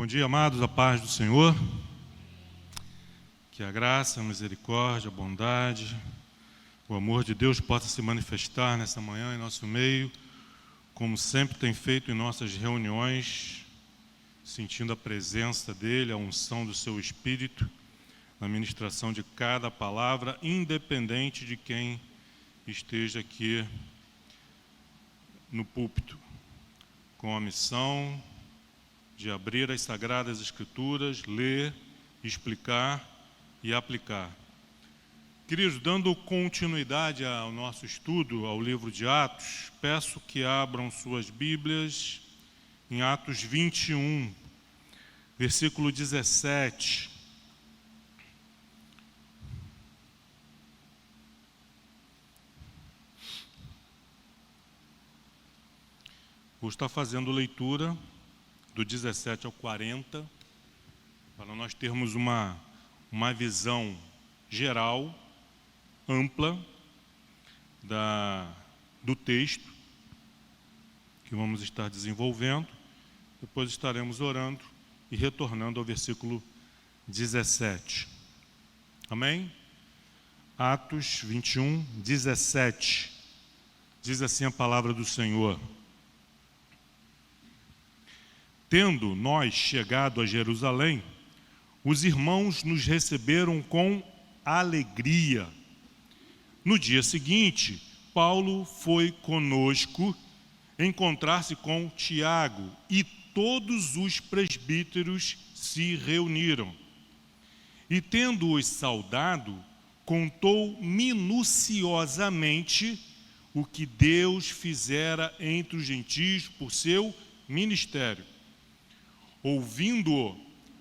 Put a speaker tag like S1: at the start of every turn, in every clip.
S1: dia, amados, a paz do Senhor. Que a graça, a misericórdia, a bondade, o amor de Deus possa se manifestar nessa manhã em nosso meio, como sempre tem feito em nossas reuniões, sentindo a presença dEle, a unção do Seu Espírito, na ministração de cada palavra, independente de quem esteja aqui no púlpito, com a missão de abrir as Sagradas Escrituras, ler, explicar e aplicar. Queridos, dando continuidade ao nosso estudo, ao livro de Atos, peço que abram suas Bíblias em Atos 21, versículo 17. Vou estar fazendo leitura do 17 ao 40, para nós termos uma visão geral, ampla, do texto que vamos estar desenvolvendo. Depois estaremos orando e retornando ao versículo 17. Amém? Atos 21, 17. Diz assim a palavra do Senhor: Tendo nós chegado a Jerusalém, os irmãos nos receberam com alegria. No dia seguinte, Paulo foi conosco encontrar-se com Tiago, e todos os presbíteros se reuniram. E tendo-os saudado, contou minuciosamente o que Deus fizera entre os gentios por seu ministério. Ouvindo-o,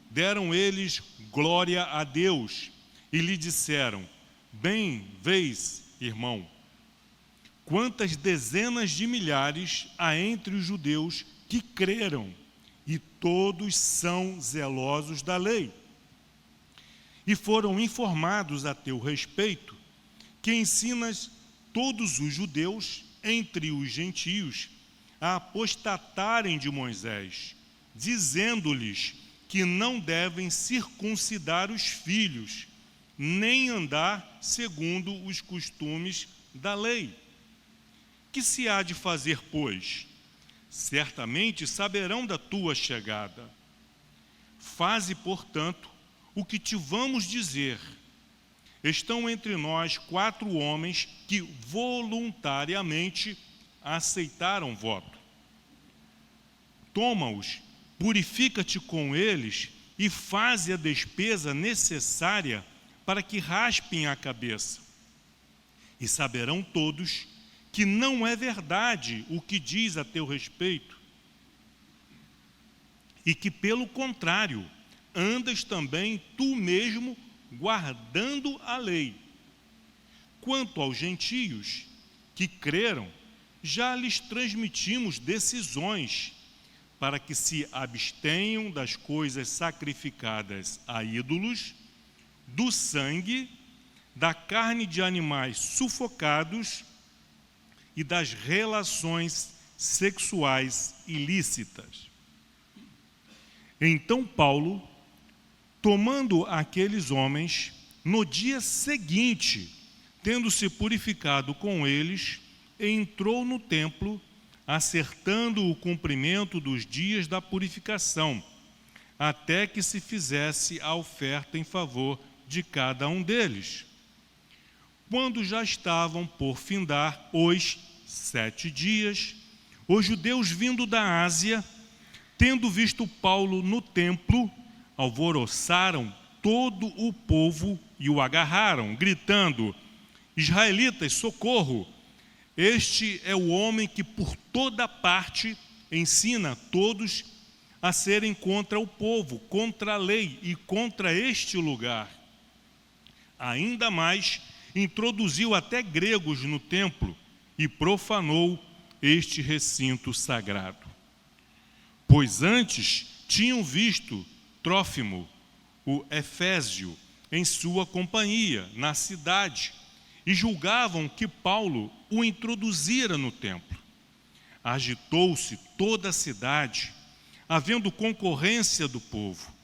S1: deram eles glória a Deus e lhe disseram: Bem vês, irmão, quantas dezenas de milhares há entre os judeus que creram, e todos são zelosos da lei. E foram informados a teu respeito que ensinas todos os judeus entre os gentios a apostatarem de Moisés, dizendo-lhes que não devem circuncidar os filhos, nem andar segundo os costumes da lei. Que se há de fazer, pois? Certamente saberão da tua chegada. Faze, portanto, o que te vamos dizer. Estão entre nós 4 homens que voluntariamente aceitaram voto. Toma-os, purifica-te com eles e faze a despesa necessária para que raspem a cabeça. E saberão todos que não é verdade o que diz a teu respeito, e que, pelo contrário, andas também tu mesmo guardando a lei. Quanto aos gentios que creram, já lhes transmitimos decisões para que se abstenham das coisas sacrificadas a ídolos, do sangue, da carne de animais sufocados e das relações sexuais ilícitas. Então Paulo, tomando aqueles homens, no dia seguinte, tendo-se purificado com eles, entrou no templo, acertando o cumprimento dos dias da purificação, até que se fizesse a oferta em favor de cada um deles. Quando já estavam por findar os 7 dias, os judeus vindo da Ásia, tendo visto Paulo no templo, alvoroçaram todo o povo e o agarraram, gritando: Israelitas, socorro! Este é o homem que por toda parte ensina todos a serem contra o povo, contra a lei e contra este lugar. Ainda mais, introduziu até gregos no templo e profanou este recinto sagrado. Pois antes tinham visto Trófimo, o Efésio, em sua companhia, na cidade, e julgavam que Paulo o introduzira no templo. Agitou-se toda a cidade, havendo concorrência do povo,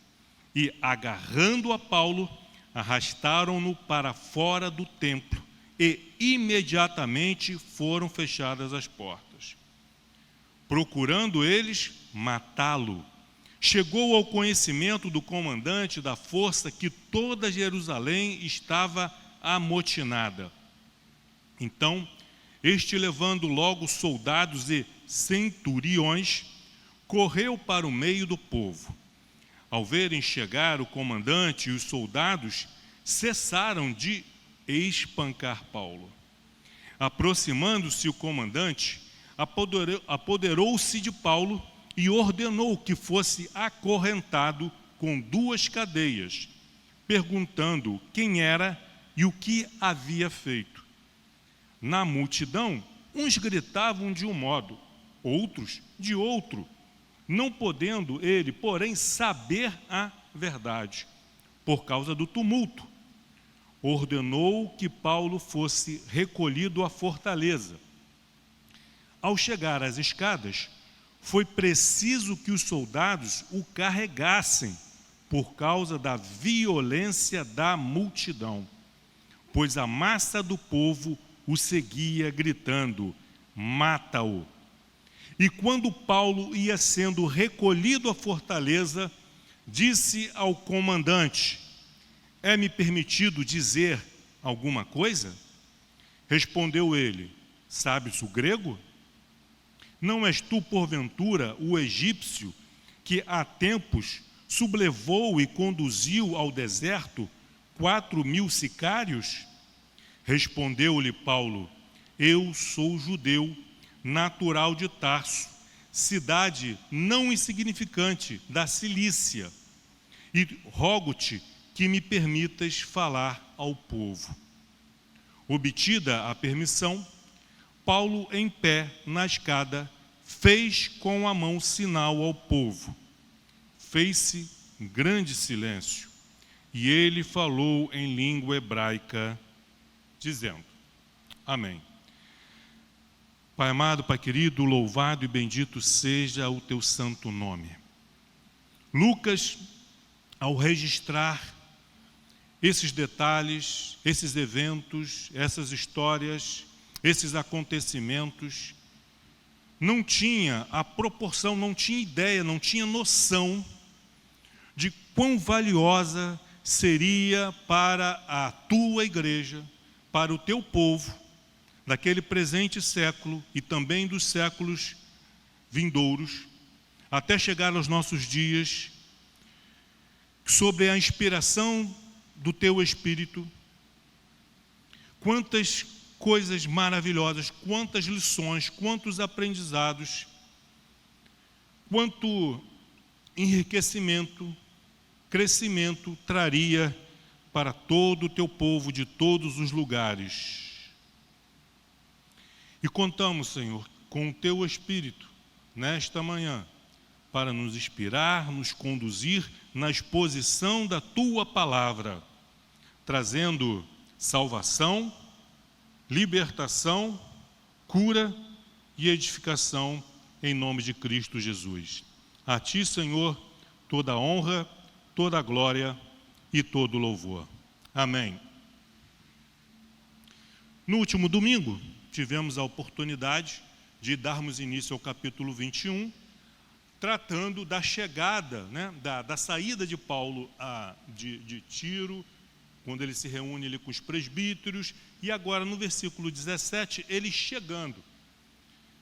S1: e, agarrando a Paulo, arrastaram-no para fora do templo, e imediatamente foram fechadas as portas. Procurando eles matá-lo, chegou ao conhecimento do comandante da força que toda Jerusalém estava amotinada. Então, este, levando logo soldados e centuriões, correu para o meio do povo. Ao verem chegar o comandante e os soldados, cessaram de espancar Paulo. Aproximando-se o comandante, apoderou-se de Paulo e ordenou que fosse acorrentado com 2 cadeias, perguntando quem era e o que havia feito. Na multidão, uns gritavam de um modo, outros de outro, não podendo ele, porém, saber a verdade, por causa do tumulto. Ordenou que Paulo fosse recolhido à fortaleza. Ao chegar às escadas, foi preciso que os soldados o carregassem, por causa da violência da multidão, pois a massa do povo o seguia gritando: mata-o! E quando Paulo ia sendo recolhido à fortaleza, disse ao comandante: é-me permitido dizer alguma coisa? Respondeu ele: sabes o grego? Não és tu, porventura, o egípcio que há tempos sublevou e conduziu ao deserto 4.000 sicários? Respondeu-lhe Paulo: eu sou judeu, natural de Tarso, cidade não insignificante da Cilícia, e rogo-te que me permitas falar ao povo. Obtida a permissão, Paulo, em pé na escada, fez com a mão sinal ao povo. Fez-se grande silêncio, e ele falou em língua hebraica, dizendo: amém. Pai amado, Pai querido, louvado e bendito seja o teu santo nome. Lucas, ao registrar esses detalhes, esses eventos, essas histórias, esses acontecimentos, não tinha a proporção, não tinha ideia, não tinha noção de quão valiosa seria para a tua igreja, para o teu povo, daquele presente século e também dos séculos vindouros, até chegar aos nossos dias, sobre a inspiração do teu Espírito, quantas coisas maravilhosas, quantas lições, quantos aprendizados, quanto enriquecimento, crescimento traria para todo o teu povo de todos os lugares. E contamos, Senhor, com o teu Espírito nesta manhã para nos inspirar, nos conduzir na exposição da tua palavra, trazendo salvação, libertação, cura e edificação em nome de Cristo Jesus. A ti, Senhor, toda a honra, toda a glória e todo o louvor. Amém. No último domingo, tivemos a oportunidade de darmos início ao capítulo 21, tratando da chegada, da saída de Paulo de Tiro, quando ele se reúne ali com os presbíteros, e agora no versículo 17, ele chegando.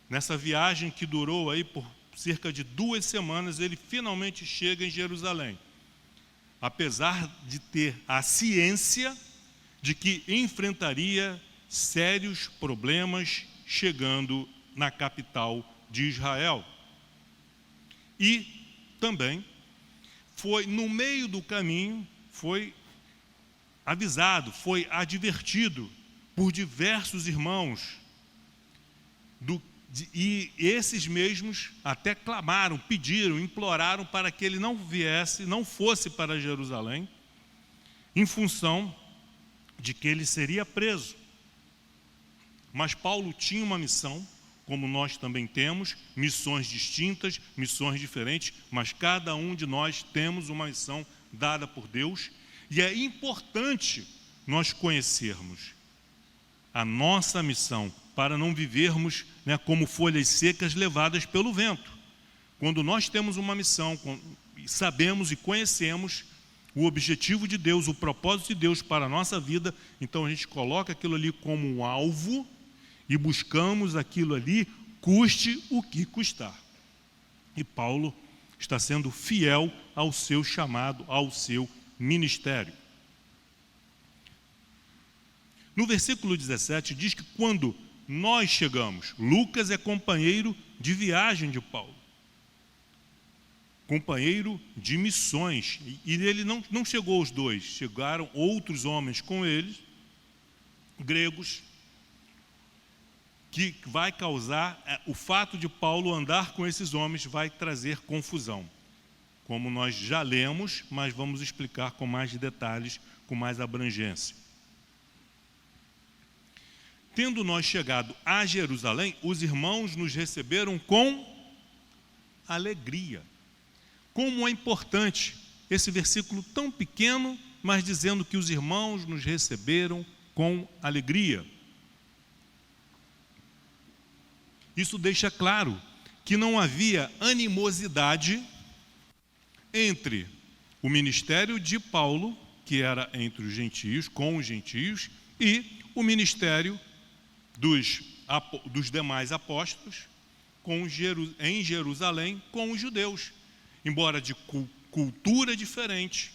S1: Nessa viagem que durou aí por cerca de 2 semanas, ele finalmente chega em Jerusalém. Apesar de ter a ciência de que enfrentaria sérios problemas chegando na capital de Israel. E também foi no meio do caminho, foi avisado, foi advertido por diversos irmãos, e esses mesmos até clamaram, pediram, imploraram para que ele não viesse, não fosse para Jerusalém, em função de que ele seria preso. Mas Paulo tinha uma missão, como nós também temos, missões distintas, missões diferentes, mas cada um de nós temos uma missão dada por Deus, e é importante nós conhecermos a nossa missão, para não vivermos, como folhas secas levadas pelo vento. Quando nós temos uma missão, sabemos e conhecemos o objetivo de Deus, o propósito de Deus para a nossa vida, então a gente coloca aquilo ali como um alvo e buscamos aquilo ali, custe o que custar. E Paulo está sendo fiel ao seu chamado, ao seu ministério. No versículo 17 diz que quando nós chegamos, Lucas é companheiro de viagem de Paulo, companheiro de missões, e ele não chegou os dois, chegaram outros homens com eles, gregos, que vai causar, o fato de Paulo andar com esses homens vai trazer confusão, como nós já lemos, mas vamos explicar com mais detalhes, com mais abrangência. Tendo nós chegado a Jerusalém, os irmãos nos receberam com alegria. Como é importante esse versículo tão pequeno, mas dizendo que os irmãos nos receberam com alegria. Isso deixa claro que não havia animosidade entre o ministério de Paulo, que era entre os gentios, com os gentios, e o ministério dos demais apóstolos em Jerusalém com os judeus, embora de cultura diferente,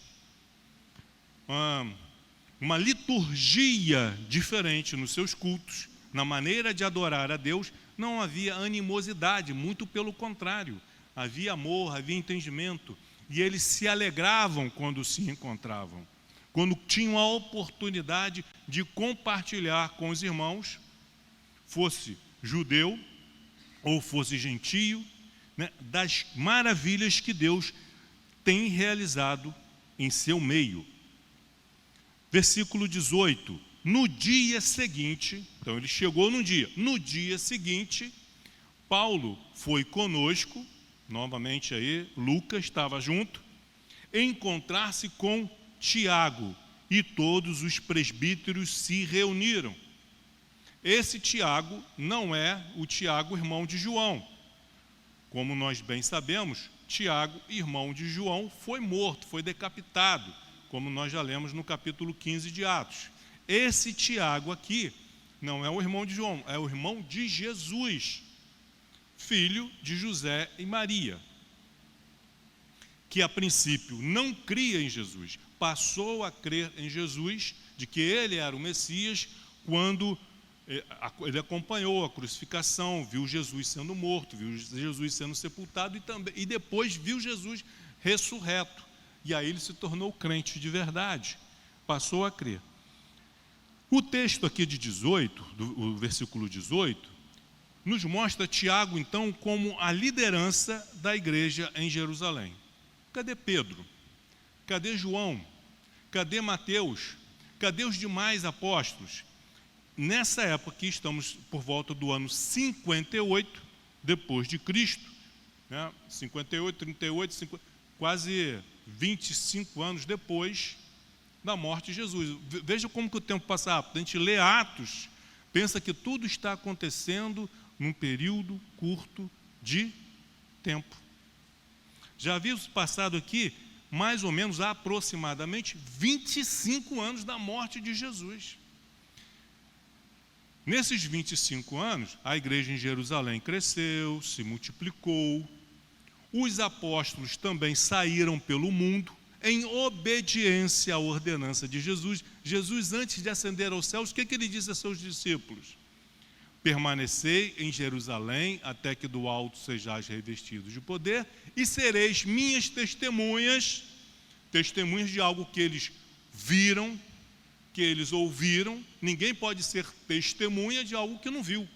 S1: uma liturgia diferente nos seus cultos, na maneira de adorar a Deus, não havia animosidade, muito pelo contrário, havia amor, havia entendimento, e eles se alegravam quando se encontravam, quando tinham a oportunidade de compartilhar com os irmãos, fosse judeu ou fosse gentio, das maravilhas que Deus tem realizado em seu meio. Versículo 18, no dia seguinte, então ele chegou no dia seguinte, Paulo foi conosco, novamente aí, Lucas estava junto, encontrar-se com Tiago, e todos os presbíteros se reuniram. Esse Tiago não é o Tiago, irmão de João. Como nós bem sabemos, Tiago, irmão de João, foi morto, foi decapitado, como nós já lemos no capítulo 15 de Atos. Esse Tiago aqui não é o irmão de João, é o irmão de Jesus, filho de José e Maria, que a princípio não cria em Jesus, passou a crer em Jesus, de que ele era o Messias, quando ele acompanhou a crucificação, viu Jesus sendo morto, viu Jesus sendo sepultado e depois viu Jesus ressurreto. E aí ele se tornou crente de verdade, passou a crer. O texto aqui de 18, o versículo 18, nos mostra Tiago, então, como a liderança da igreja em Jerusalém. Cadê Pedro? Cadê João? Cadê Mateus? Cadê os demais apóstolos? Nessa época aqui, estamos por volta do ano 58 depois de Cristo, 58, 38, 50, quase 25 anos depois da morte de Jesus. Veja como que o tempo passa rápido. A gente lê Atos, pensa que tudo está acontecendo num período curto de tempo. Já havíamos passado aqui mais ou menos aproximadamente 25 anos da morte de Jesus. Nesses 25 anos, a igreja em Jerusalém cresceu, se multiplicou, os apóstolos também saíram pelo mundo, em obediência à ordenança de Jesus. Jesus, antes de ascender aos céus, o que ele disse a seus discípulos? Permanecei em Jerusalém, até que do alto sejais revestidos de poder, e sereis minhas testemunhas, testemunhas de algo que eles viram, que eles ouviram. Ninguém pode ser testemunha de algo que não viu,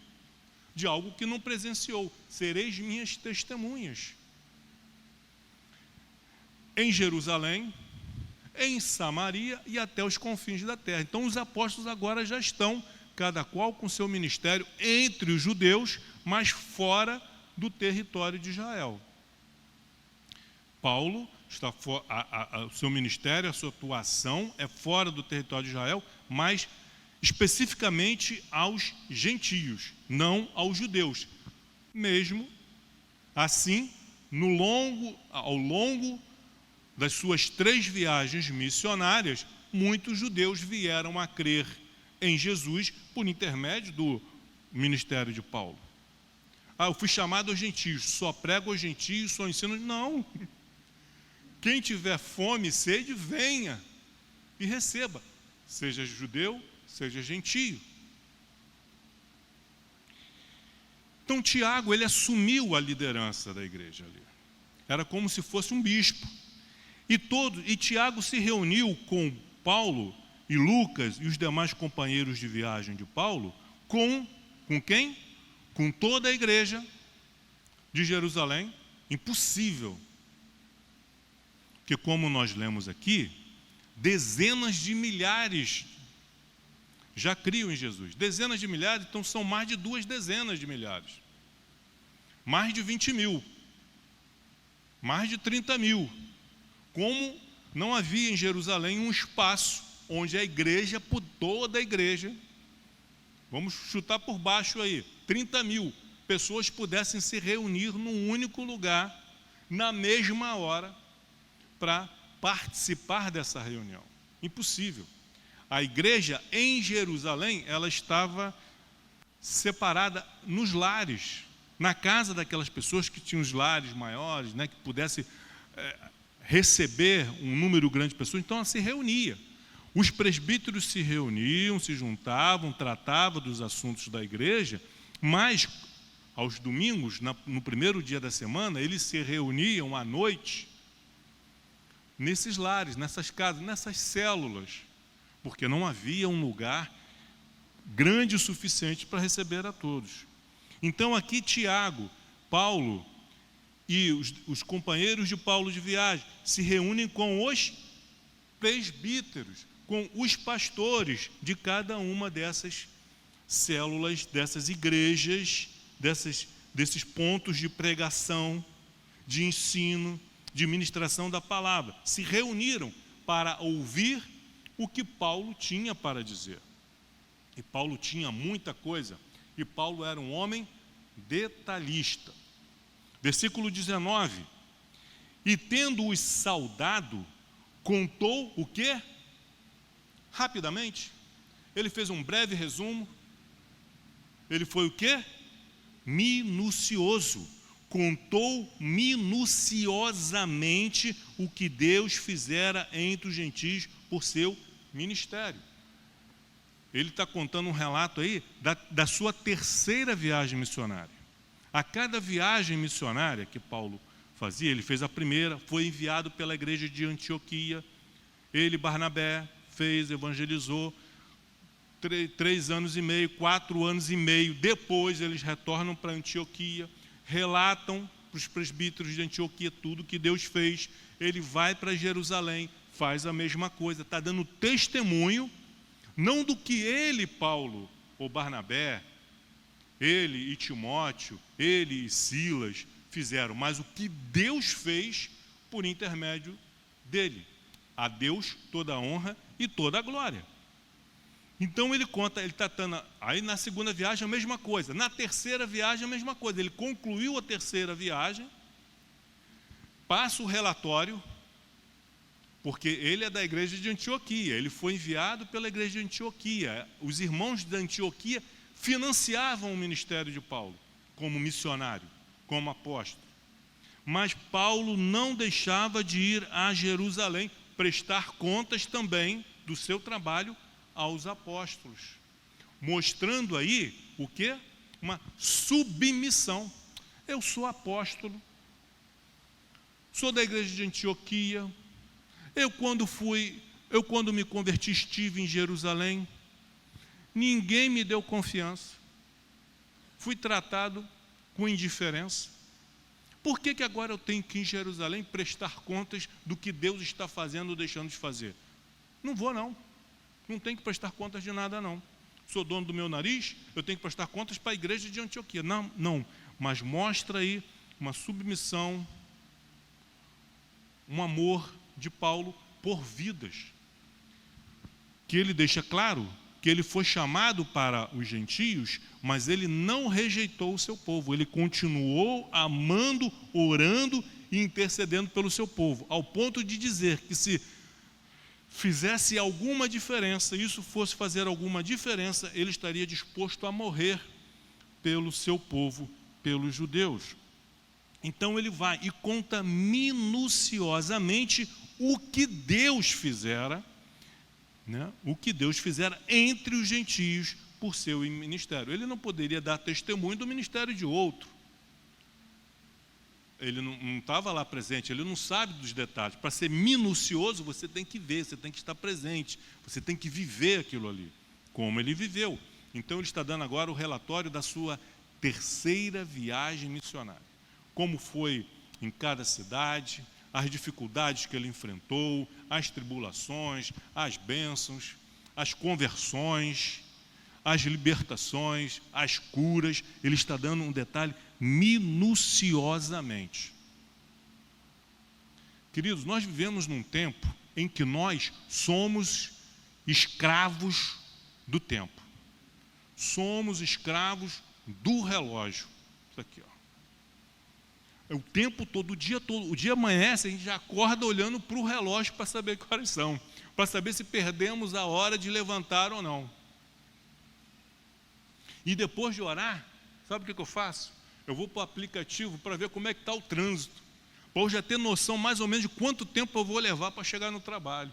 S1: de algo que não presenciou. Sereis minhas testemunhas. Em Jerusalém, em Samaria e até os confins da terra. Então os apóstolos agora já estão, cada qual com seu ministério, entre os judeus, mas fora do território de Israel. Paulo, o seu ministério, a sua atuação é fora do território de Israel, mas especificamente aos gentios, não aos judeus. Mesmo assim, ao longo das suas 3 viagens missionárias, muitos judeus vieram a crer em Jesus por intermédio do ministério de Paulo. Eu fui chamado aos gentios, só prego aos gentios, só ensino. Não. Quem tiver fome e sede, venha e receba, seja judeu, seja gentio. Então Tiago, ele assumiu a liderança da igreja ali. Era como se fosse um bispo. E Tiago se reuniu com Paulo e Lucas e os demais companheiros de viagem de Paulo, com quem? Com toda a igreja de Jerusalém. Impossível. Porque como nós lemos aqui, dezenas de milhares já criam em Jesus. Dezenas de milhares, então são mais de 2 dezenas de milhares. Mais de 20 mil. Mais de 30 mil. Como não havia em Jerusalém um espaço onde a igreja, por toda a igreja, vamos chutar por baixo aí, 30 mil pessoas pudessem se reunir num único lugar, na mesma hora, para participar dessa reunião. Impossível. A igreja em Jerusalém, ela estava separada nos lares, na casa daquelas pessoas que tinham os lares maiores, né, que pudessem receber um número grande de pessoas. Então ela se reunia. Os presbíteros se reuniam, se juntavam, tratavam dos assuntos da igreja, mas aos domingos, no primeiro dia da semana, eles se reuniam à noite nesses lares, nessas casas, nessas células, porque não havia um lugar grande o suficiente para receber a todos. Então aqui Tiago, Paulo e os companheiros de Paulo de viagem se reúnem com os presbíteros, com os pastores de cada uma dessas células, dessas igrejas, desses pontos de pregação, de ensino, de ministração da palavra. Se reuniram para ouvir o que Paulo tinha para dizer. E Paulo tinha muita coisa. E Paulo era um homem detalhista. Versículo 19. E tendo-os saudado, contou o quê? Rapidamente. Ele fez um breve resumo. Ele foi o quê? Minucioso. Contou minuciosamente o que Deus fizera entre os gentios por seu ministério. Ele está contando um relato aí da sua 3ª viagem missionária. A cada viagem missionária que Paulo fazia, ele fez a primeira, foi enviado pela igreja de Antioquia. Ele, Barnabé, evangelizou 3 anos e meio, 4 anos e meio. Depois eles retornam para Antioquia, relatam para os presbíteros de Antioquia tudo que Deus fez. Ele vai para Jerusalém, faz a mesma coisa, está dando testemunho, não do que ele, Paulo, ou Barnabé, ele e Timóteo, ele e Silas fizeram, mas o que Deus fez por intermédio dele. A Deus toda a honra e toda a glória. Então ele conta, ele está dando, aí na 2ª viagem a mesma coisa, na 3ª viagem a mesma coisa. Ele concluiu a 3ª viagem, passa o relatório, porque ele é da igreja de Antioquia, ele foi enviado pela igreja de Antioquia. Os irmãos da Antioquia financiavam o ministério de Paulo como missionário, como apóstolo. Mas Paulo não deixava de ir a Jerusalém prestar contas também do seu trabalho aos apóstolos, mostrando aí o quê? Uma submissão. Eu sou apóstolo, sou da igreja de Antioquia. Eu quando me converti estive em Jerusalém. Ninguém me deu confiança. Fui tratado com indiferença. Por que agora eu tenho que ir em Jerusalém prestar contas do que Deus está fazendo ou deixando de fazer? Não vou não. Não tenho que prestar contas de nada não. Sou dono do meu nariz, eu tenho que prestar contas para a igreja de Antioquia. Não, mas mostra aí uma submissão, um amor de Paulo por vidas, que ele deixa claro que ele foi chamado para os gentios, mas ele não rejeitou o seu povo, ele continuou amando, orando e intercedendo pelo seu povo, ao ponto de dizer que se fizesse alguma diferença, isso fosse fazer alguma diferença, ele estaria disposto a morrer pelo seu povo, pelos judeus. Então ele vai e conta minuciosamente o que Deus fizera, o que Deus fizera entre os gentios por seu ministério. Ele não poderia dar testemunho do ministério de outro. Ele não estava lá presente, ele não sabe dos detalhes. Para ser minucioso, você tem que ver, você tem que estar presente, você tem que viver aquilo ali, como ele viveu. Então ele está dando agora o relatório da sua terceira viagem missionária. Como foi em cada cidade, as dificuldades que ele enfrentou, as tribulações, as bênçãos, as conversões, as libertações, as curas. Ele está dando um detalhe minuciosamente. Queridos, nós vivemos num tempo em que nós somos escravos do tempo. Somos escravos do relógio. Isso aqui, ó. É o tempo todo, o dia todo. O dia amanhece, a gente já acorda olhando para o relógio para saber que horas são, para saber se perdemos a hora de levantar ou não. E depois de orar, sabe o que eu faço? Eu vou para o aplicativo para ver como é que está o trânsito, para eu já ter noção mais ou menos de quanto tempo eu vou levar para chegar no trabalho,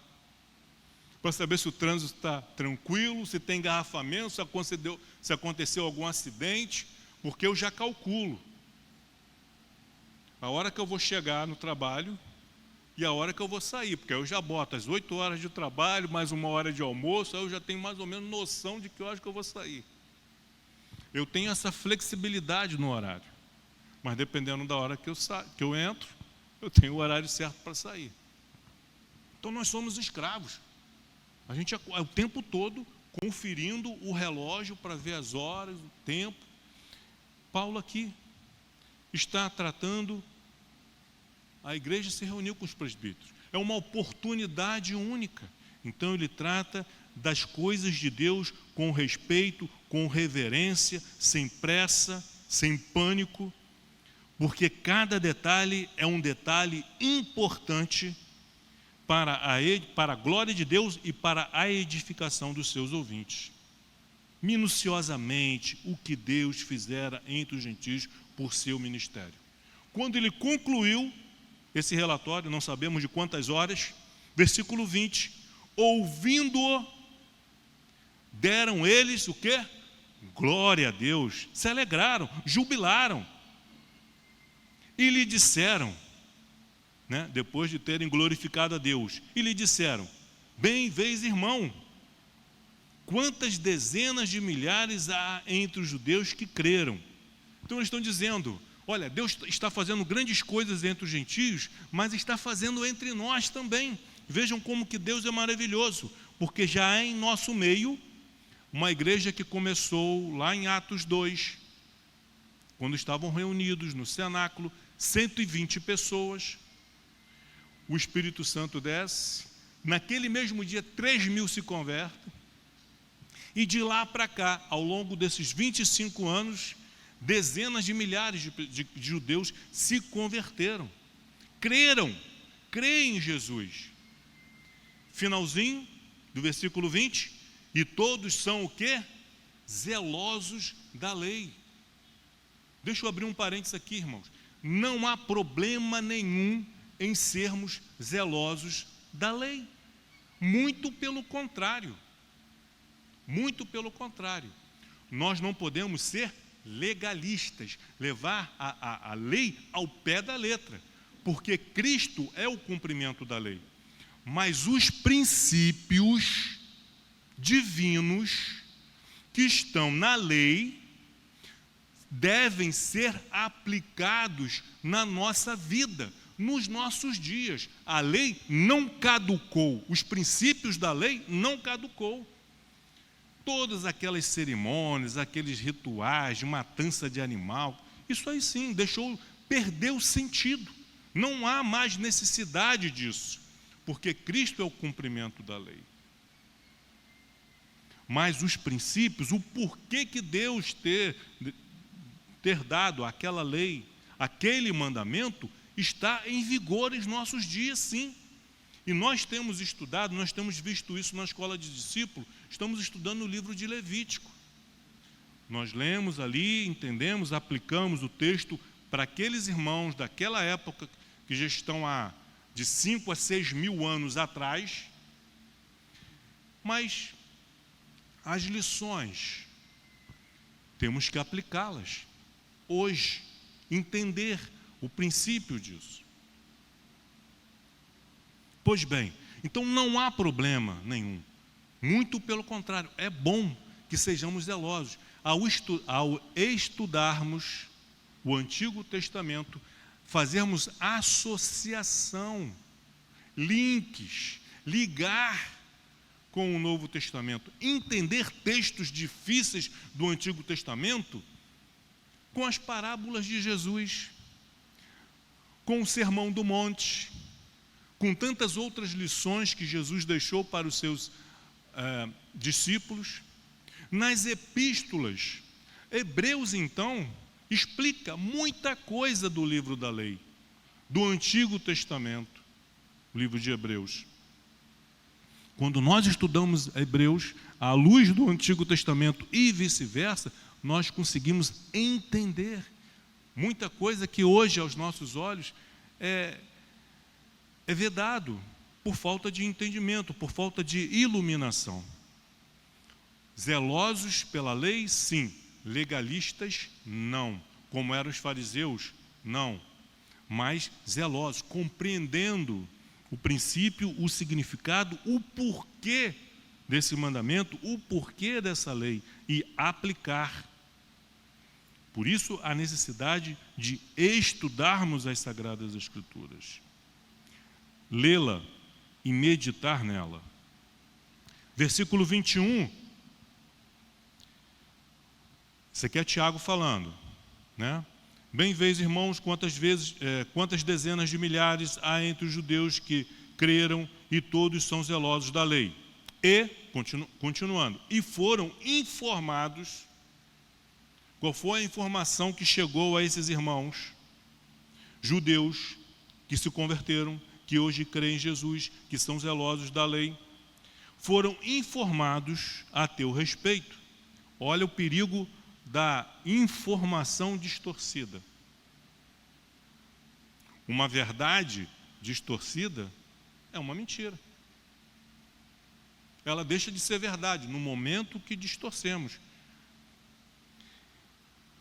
S1: para saber se o trânsito está tranquilo, se tem engarrafamento, se aconteceu algum acidente, porque eu já calculo a hora que eu vou chegar no trabalho e a hora que eu vou sair, porque eu já boto as 8 horas de trabalho, mais 1 hora de almoço, aí eu já tenho mais ou menos noção de que horas que eu vou sair. Eu tenho essa flexibilidade no horário, mas dependendo da hora que eu entro, eu tenho o horário certo para sair. Então nós somos escravos. A gente é o tempo todo conferindo o relógio para ver as horas, o tempo. Paulo aqui está tratando, a igreja se reuniu com os presbíteros. É uma oportunidade única. Então ele trata das coisas de Deus com respeito, com reverência, sem pressa, sem pânico, porque cada detalhe é um detalhe importante para a glória de Deus e para a edificação dos seus ouvintes. Minuciosamente o que Deus fizera entre os gentios por seu ministério. Quando ele concluiu esse relatório, não sabemos de quantas horas, versículo 20, ouvindo-o, deram eles o quê? Glória a Deus, se alegraram, jubilaram, e lhe disseram, depois de terem glorificado a Deus, e lhe disseram, bem vês, irmão, quantas dezenas de milhares há entre os judeus que creram. Então eles estão dizendo, olha, Deus está fazendo grandes coisas entre os gentios, mas está fazendo entre nós também. Vejam como que Deus é maravilhoso, porque já há em nosso meio uma igreja que começou lá em Atos 2, quando estavam reunidos no cenáculo, 120 pessoas, o Espírito Santo desce, naquele mesmo dia 3.000 se convertem, e de lá para cá, ao longo desses 25 anos, dezenas de milhares de judeus se converteram, creem em Jesus. Finalzinho do versículo 20, e todos são o quê? Zelosos da lei. Deixa eu abrir um parênteses aqui, irmãos. Não há problema nenhum em sermos zelosos da lei. Muito pelo contrário. Muito pelo contrário. Nós não podemos ser legalistas, levar a lei ao pé da letra, porque Cristo é o cumprimento da lei. Mas os princípios divinos que estão na lei devem ser aplicados na nossa vida, nos nossos dias. A lei não caducou, os princípios da lei não caducou. todas aquelas cerimônias, aqueles rituais de matança de animal, isso aí sim, perdeu o sentido. Não há mais necessidade disso, porque Cristo é o cumprimento da lei. Mas os princípios, o porquê que Deus ter dado aquela lei, aquele mandamento, está em vigor em nossos dias, sim. E nós temos estudado, nós temos visto isso na escola de discípulo, estamos estudando o livro de Levítico. Nós lemos ali, entendemos, aplicamos o texto para aqueles irmãos daquela época, que já estão há de 5 a 6 mil anos atrás, mas as lições, temos que aplicá-las hoje, entender o princípio disso. Pois bem, então não há problema nenhum, muito pelo contrário, é bom que sejamos zelosos. Ao estudarmos o Antigo Testamento, fazermos associação, links, ligar com o Novo Testamento, entender textos difíceis do Antigo Testamento com as parábolas de Jesus, com o Sermão do Monte, com tantas outras lições que Jesus deixou para os seus discípulos. Nas epístolas, Hebreus, então, explica muita coisa do livro da lei, do Antigo Testamento, o livro de Hebreus. Quando nós estudamos Hebreus, à luz do Antigo Testamento e vice-versa, nós conseguimos entender muita coisa que hoje, aos nossos olhos, é vedado por falta de entendimento, por falta de iluminação. Zelosos pela lei, sim. Legalistas, não. Como eram os fariseus, não. Mas zelosos, compreendendo o princípio, o significado, o porquê desse mandamento, o porquê dessa lei e aplicar. Por isso, a necessidade de estudarmos as Sagradas Escrituras, lê-la e meditar nela. Versículo 21. Isso aqui é Tiago falando, né? Bem vês, irmãos, quantas dezenas de milhares há entre os judeus que creram e todos são zelosos da lei. E, continuando, e foram informados. Qual foi a informação que chegou a esses irmãos judeus que se converteram, que hoje creem em Jesus, que são zelosos da lei? Foram informados a teu respeito. Olha o perigo da informação distorcida. Uma verdade distorcida é uma mentira. Ela deixa de ser verdade no momento que distorcemos.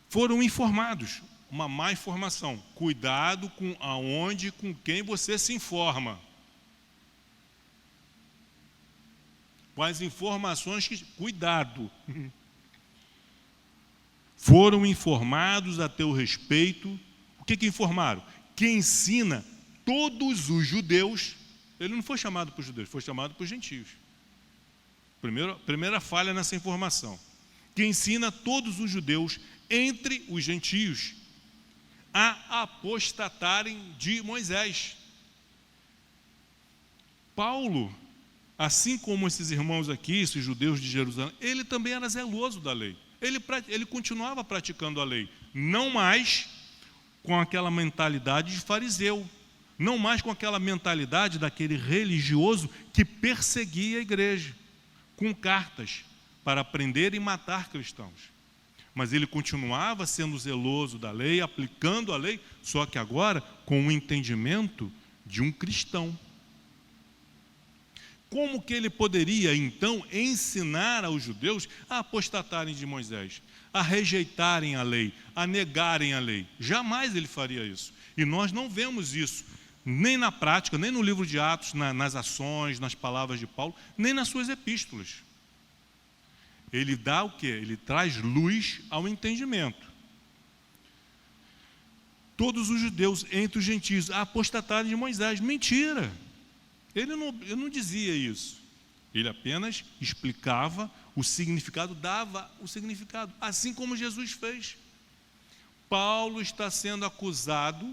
S1: Foram informados, uma má informação. Cuidado com aonde, com quem você se informa. Com as informações que... Cuidado. Foram informados a teu respeito. O que informaram? Que ensina todos os judeus. Ele não foi chamado por judeus, foi chamado por gentios. Primeira falha nessa informação. Que ensina todos os judeus entre os gentios a apostatarem de Moisés. Paulo, assim como esses irmãos aqui, esses judeus de Jerusalém, ele também era zeloso da lei. Ele continuava praticando a lei, não mais com aquela mentalidade de fariseu, não mais com aquela mentalidade daquele religioso que perseguia a igreja, com cartas para prender e matar cristãos. Mas ele continuava sendo zeloso da lei, aplicando a lei, só que agora com o entendimento de um cristão. Como que ele poderia, então, ensinar aos judeus a apostatarem de Moisés, a rejeitarem a lei, a negarem a lei? Jamais ele faria isso. E nós não vemos isso, nem na prática, nem no livro de Atos, nas ações, nas palavras de Paulo, nem nas suas epístolas. Ele dá o quê? Ele traz luz ao entendimento. Todos os judeus entre os gentios apostatarem de Moisés. Mentira! Ele não dizia isso. Ele apenas explicava o significado, dava o significado, assim como Jesus fez. Paulo está sendo acusado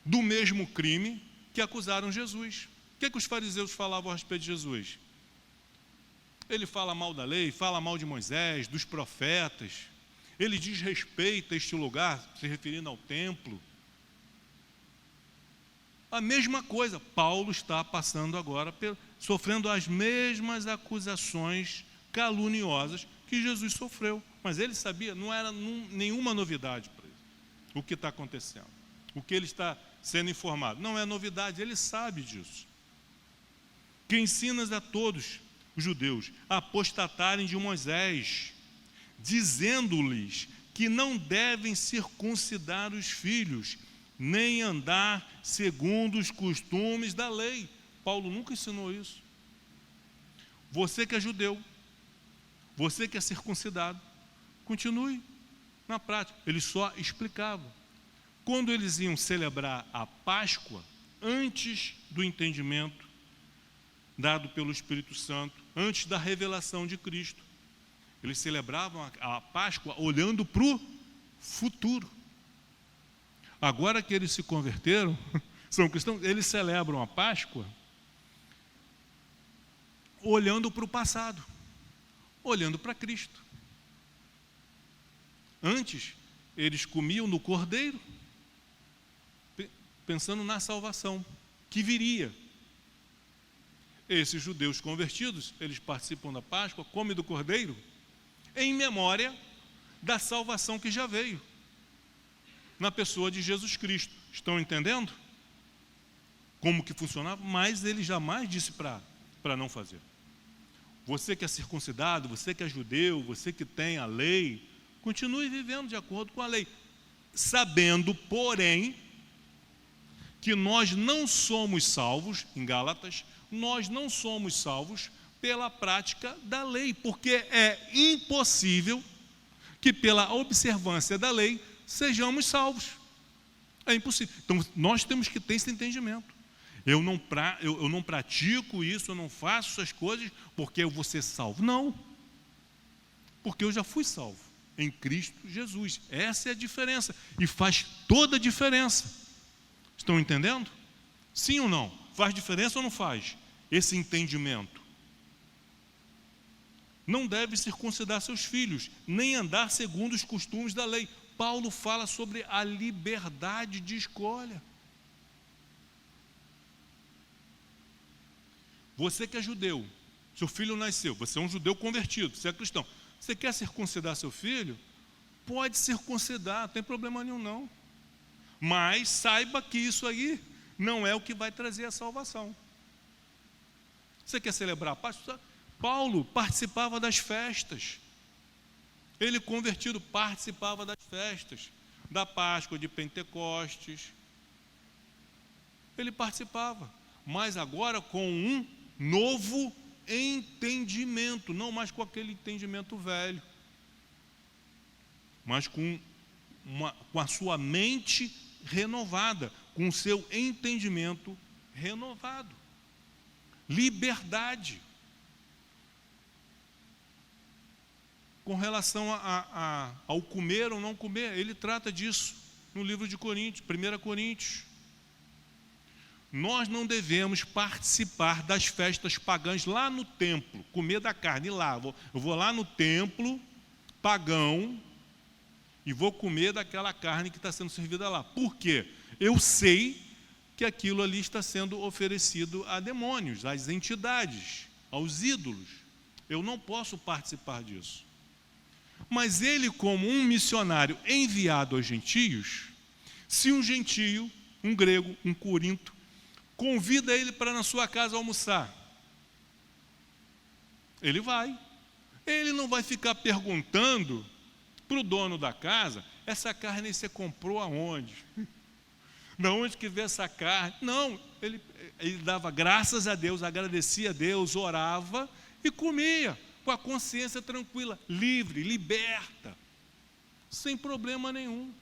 S1: do mesmo crime que acusaram Jesus. O que os fariseus falavam a respeito de Jesus? Ele fala mal da lei, fala mal de Moisés, dos profetas. Ele desrespeita este lugar, se referindo ao templo. A mesma coisa, Paulo está passando agora, sofrendo as mesmas acusações caluniosas que Jesus sofreu. Mas ele sabia, não era nenhuma novidade para ele, o que está acontecendo, o que ele está sendo informado. Não é novidade, ele sabe disso. Que ensinas a todos os judeus a apostatarem de Moisés, dizendo-lhes que não devem circuncidar os filhos, nem andar segundo os costumes da lei. Paulo nunca ensinou isso. Você que é judeu, você que é circuncidado, continue na prática. Ele só explicava. Quando eles iam celebrar a Páscoa, antes do entendimento dado pelo Espírito Santo, antes da revelação de Cristo, eles celebravam a Páscoa olhando para o futuro. Agora que eles se converteram, são cristãos, eles celebram a Páscoa olhando para o passado, olhando para Cristo. Antes, eles comiam no cordeiro, pensando na salvação que viria. Esses judeus convertidos, eles participam da Páscoa, comem do cordeiro, em memória da salvação que já veio, na pessoa de Jesus Cristo. Estão entendendo como que funcionava? Mas ele jamais disse para não fazer. Você que é circuncidado, você que é judeu, você que tem a lei, continue vivendo de acordo com a lei, sabendo, porém, que nós não somos salvos, em Gálatas, nós não somos salvos pela prática da lei, porque é impossível que pela observância da lei sejamos salvos. É impossível. Então, nós temos que ter esse entendimento. Eu não pratico isso, eu não faço essas coisas porque eu vou ser salvo. Não. Porque eu já fui salvo em Cristo Jesus. Essa é a diferença. E faz toda a diferença. Estão entendendo? Sim ou não? Faz diferença ou não faz? Esse entendimento. Não deve circuncidar seus filhos, nem andar segundo os costumes da lei. Paulo fala sobre a liberdade de escolha. Você que é judeu, seu filho nasceu, você é um judeu convertido, você é cristão. Você quer circuncidar seu filho? Pode circuncidar, não tem problema nenhum não. Mas saiba que isso aí não é o que vai trazer a salvação. Você quer celebrar a Páscoa? Paulo participava das festas. Ele convertido participava das festas, da Páscoa, de Pentecostes. Ele participava, mas agora com um novo entendimento, não mais com aquele entendimento velho, mas com a sua mente renovada, com o seu entendimento renovado. Liberdade. Com relação ao comer ou não comer, ele trata disso no livro de Coríntios, 1 Coríntios. Nós não devemos participar das festas pagãs lá no templo, comer da carne lá. Eu vou lá no templo pagão e vou comer daquela carne que está sendo servida lá. Por quê? Eu sei que aquilo ali está sendo oferecido a demônios, às entidades, aos ídolos. Eu não posso participar disso. Mas ele, como um missionário enviado aos gentios, se um gentio, um grego, um corinto, convida ele para na sua casa almoçar, ele vai. Ele não vai ficar perguntando para o dono da casa, essa carne você comprou aonde? De onde que veio essa carne? Não, ele dava graças a Deus, agradecia a Deus, orava e comia, com a consciência tranquila, livre, liberta, sem problema nenhum.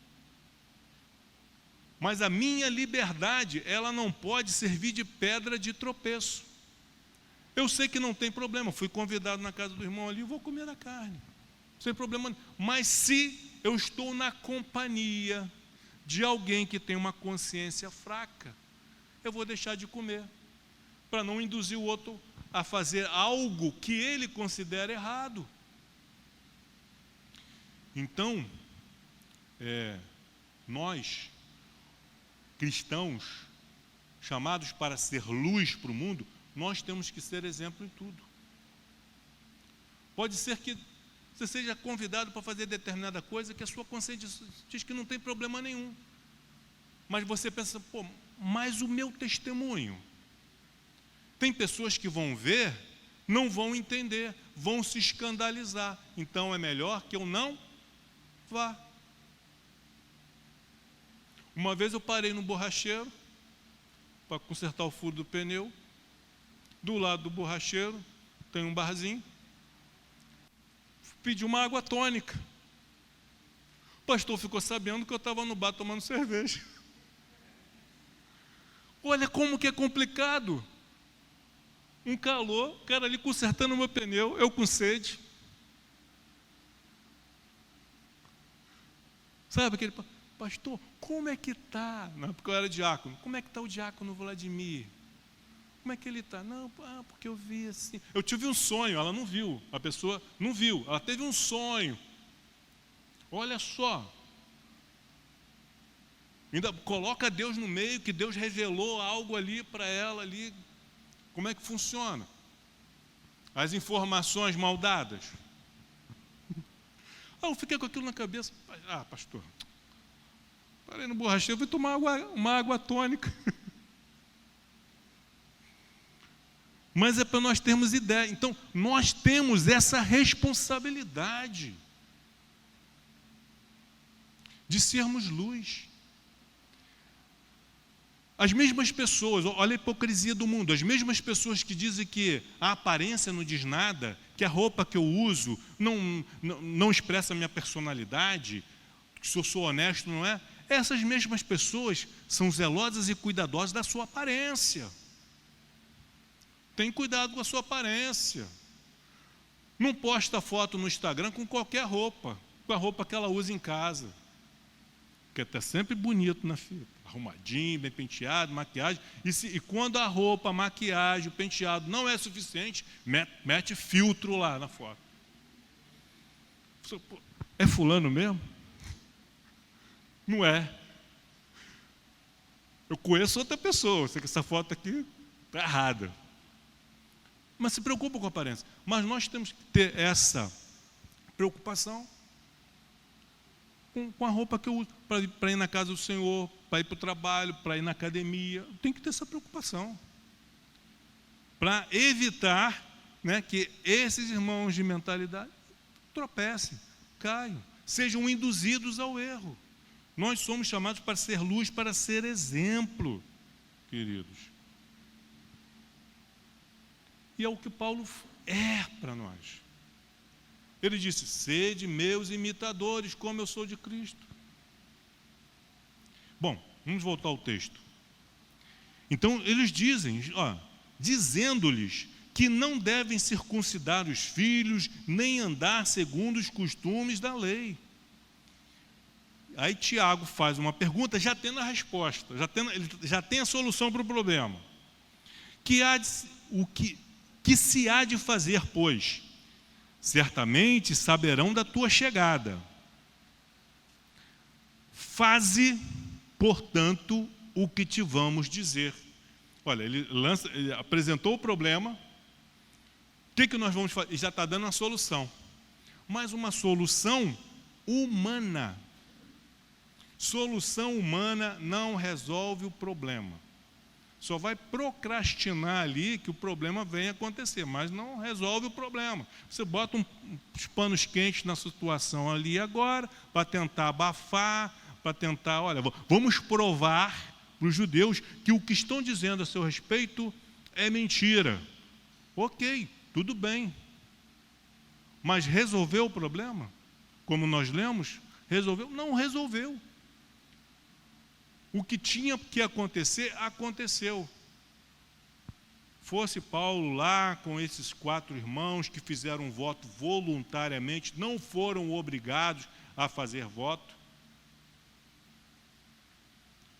S1: Mas a minha liberdade, ela não pode servir de pedra de tropeço. Eu sei que não tem problema, fui convidado na casa do irmão ali, vou comer a carne, sem problema. Mas se eu estou na companhia de alguém que tem uma consciência fraca, eu vou deixar de comer, para não induzir o outro a fazer algo que ele considera errado. Então, nós, cristãos, chamados para ser luz para o mundo, nós temos que ser exemplo em tudo. Pode ser que você seja convidado para fazer determinada coisa que a sua consciência diz que não tem problema nenhum. Mas você pensa, mas o meu testemunho. Tem pessoas que vão ver, não vão entender, vão se escandalizar. Então é melhor que eu não vá. Uma vez eu parei no borracheiro para consertar o furo do pneu. Do lado do borracheiro tem um barzinho. Pedi uma água tônica. O pastor ficou sabendo que eu estava no bar tomando cerveja. Olha como que é complicado. Um calor, o cara ali consertando o meu pneu, eu com sede. Sabe aquele pastor, como é que está? Não, porque eu era diácono. Como é que está o diácono Vladimir? Como é que ele está? Não, porque eu vi assim. Eu tive um sonho, ela não viu. A pessoa não viu, ela teve um sonho. Olha só. Ainda coloca Deus no meio, que Deus revelou algo ali para ela ali. Como é que funciona? As informações mal dadas. Eu fiquei com aquilo na cabeça. Pastor, parei no borracheiro, fui tomar uma água tônica. Mas é para nós termos ideia. Então, nós temos essa responsabilidade de sermos luz. As mesmas pessoas, olha a hipocrisia do mundo, as mesmas pessoas que dizem que a aparência não diz nada, que a roupa que eu uso não expressa a minha personalidade, que se eu sou honesto, não é? Essas mesmas pessoas são zelosas e cuidadosas da sua aparência. Tem cuidado com a sua aparência. Não posta foto no Instagram com qualquer roupa, com a roupa que ela usa em casa. Porque está sempre bonito na fita, arrumadinho, bem penteado, maquiagem. E quando a roupa, a maquiagem, o penteado não é suficiente, mete filtro lá na foto. É fulano mesmo? Não é. Eu conheço outra pessoa, sei que essa foto aqui está errada. Mas se preocupa com a aparência. Mas nós temos que ter essa preocupação com a roupa que eu uso, para ir na casa do Senhor, para ir para o trabalho, para ir na academia. Tem que ter essa preocupação. Para evitar, né, que esses irmãos de mentalidade tropecem, caiam, sejam induzidos ao erro. Nós somos chamados para ser luz, para ser exemplo, queridos. E é o que Paulo é para nós. Ele disse, sede meus imitadores, como eu sou de Cristo. Bom, vamos voltar ao texto. Então, eles dizem, dizendo-lhes que não devem circuncidar os filhos, nem andar segundo os costumes da lei. Aí Tiago faz uma pergunta, já tendo a resposta, ele já tem a solução para o problema. Que se há de fazer, pois? Certamente saberão da tua chegada. Faze, portanto, o que te vamos dizer. Olha, ele apresentou o problema. O que nós vamos fazer? Ele já está dando a solução. Mas uma solução humana. Solução humana não resolve o problema. Só vai procrastinar ali que o problema venha acontecer, mas não resolve o problema. Você bota uns panos quentes na situação ali agora, para tentar abafar, para tentar, olha, vamos provar para os judeus que o que estão dizendo a seu respeito é mentira. Ok, tudo bem. Mas resolveu o problema? Como nós lemos, resolveu? Não resolveu. O que tinha que acontecer, aconteceu. fosse Paulo lá com esses 4 irmãos que fizeram um voto voluntariamente, não foram obrigados a fazer voto.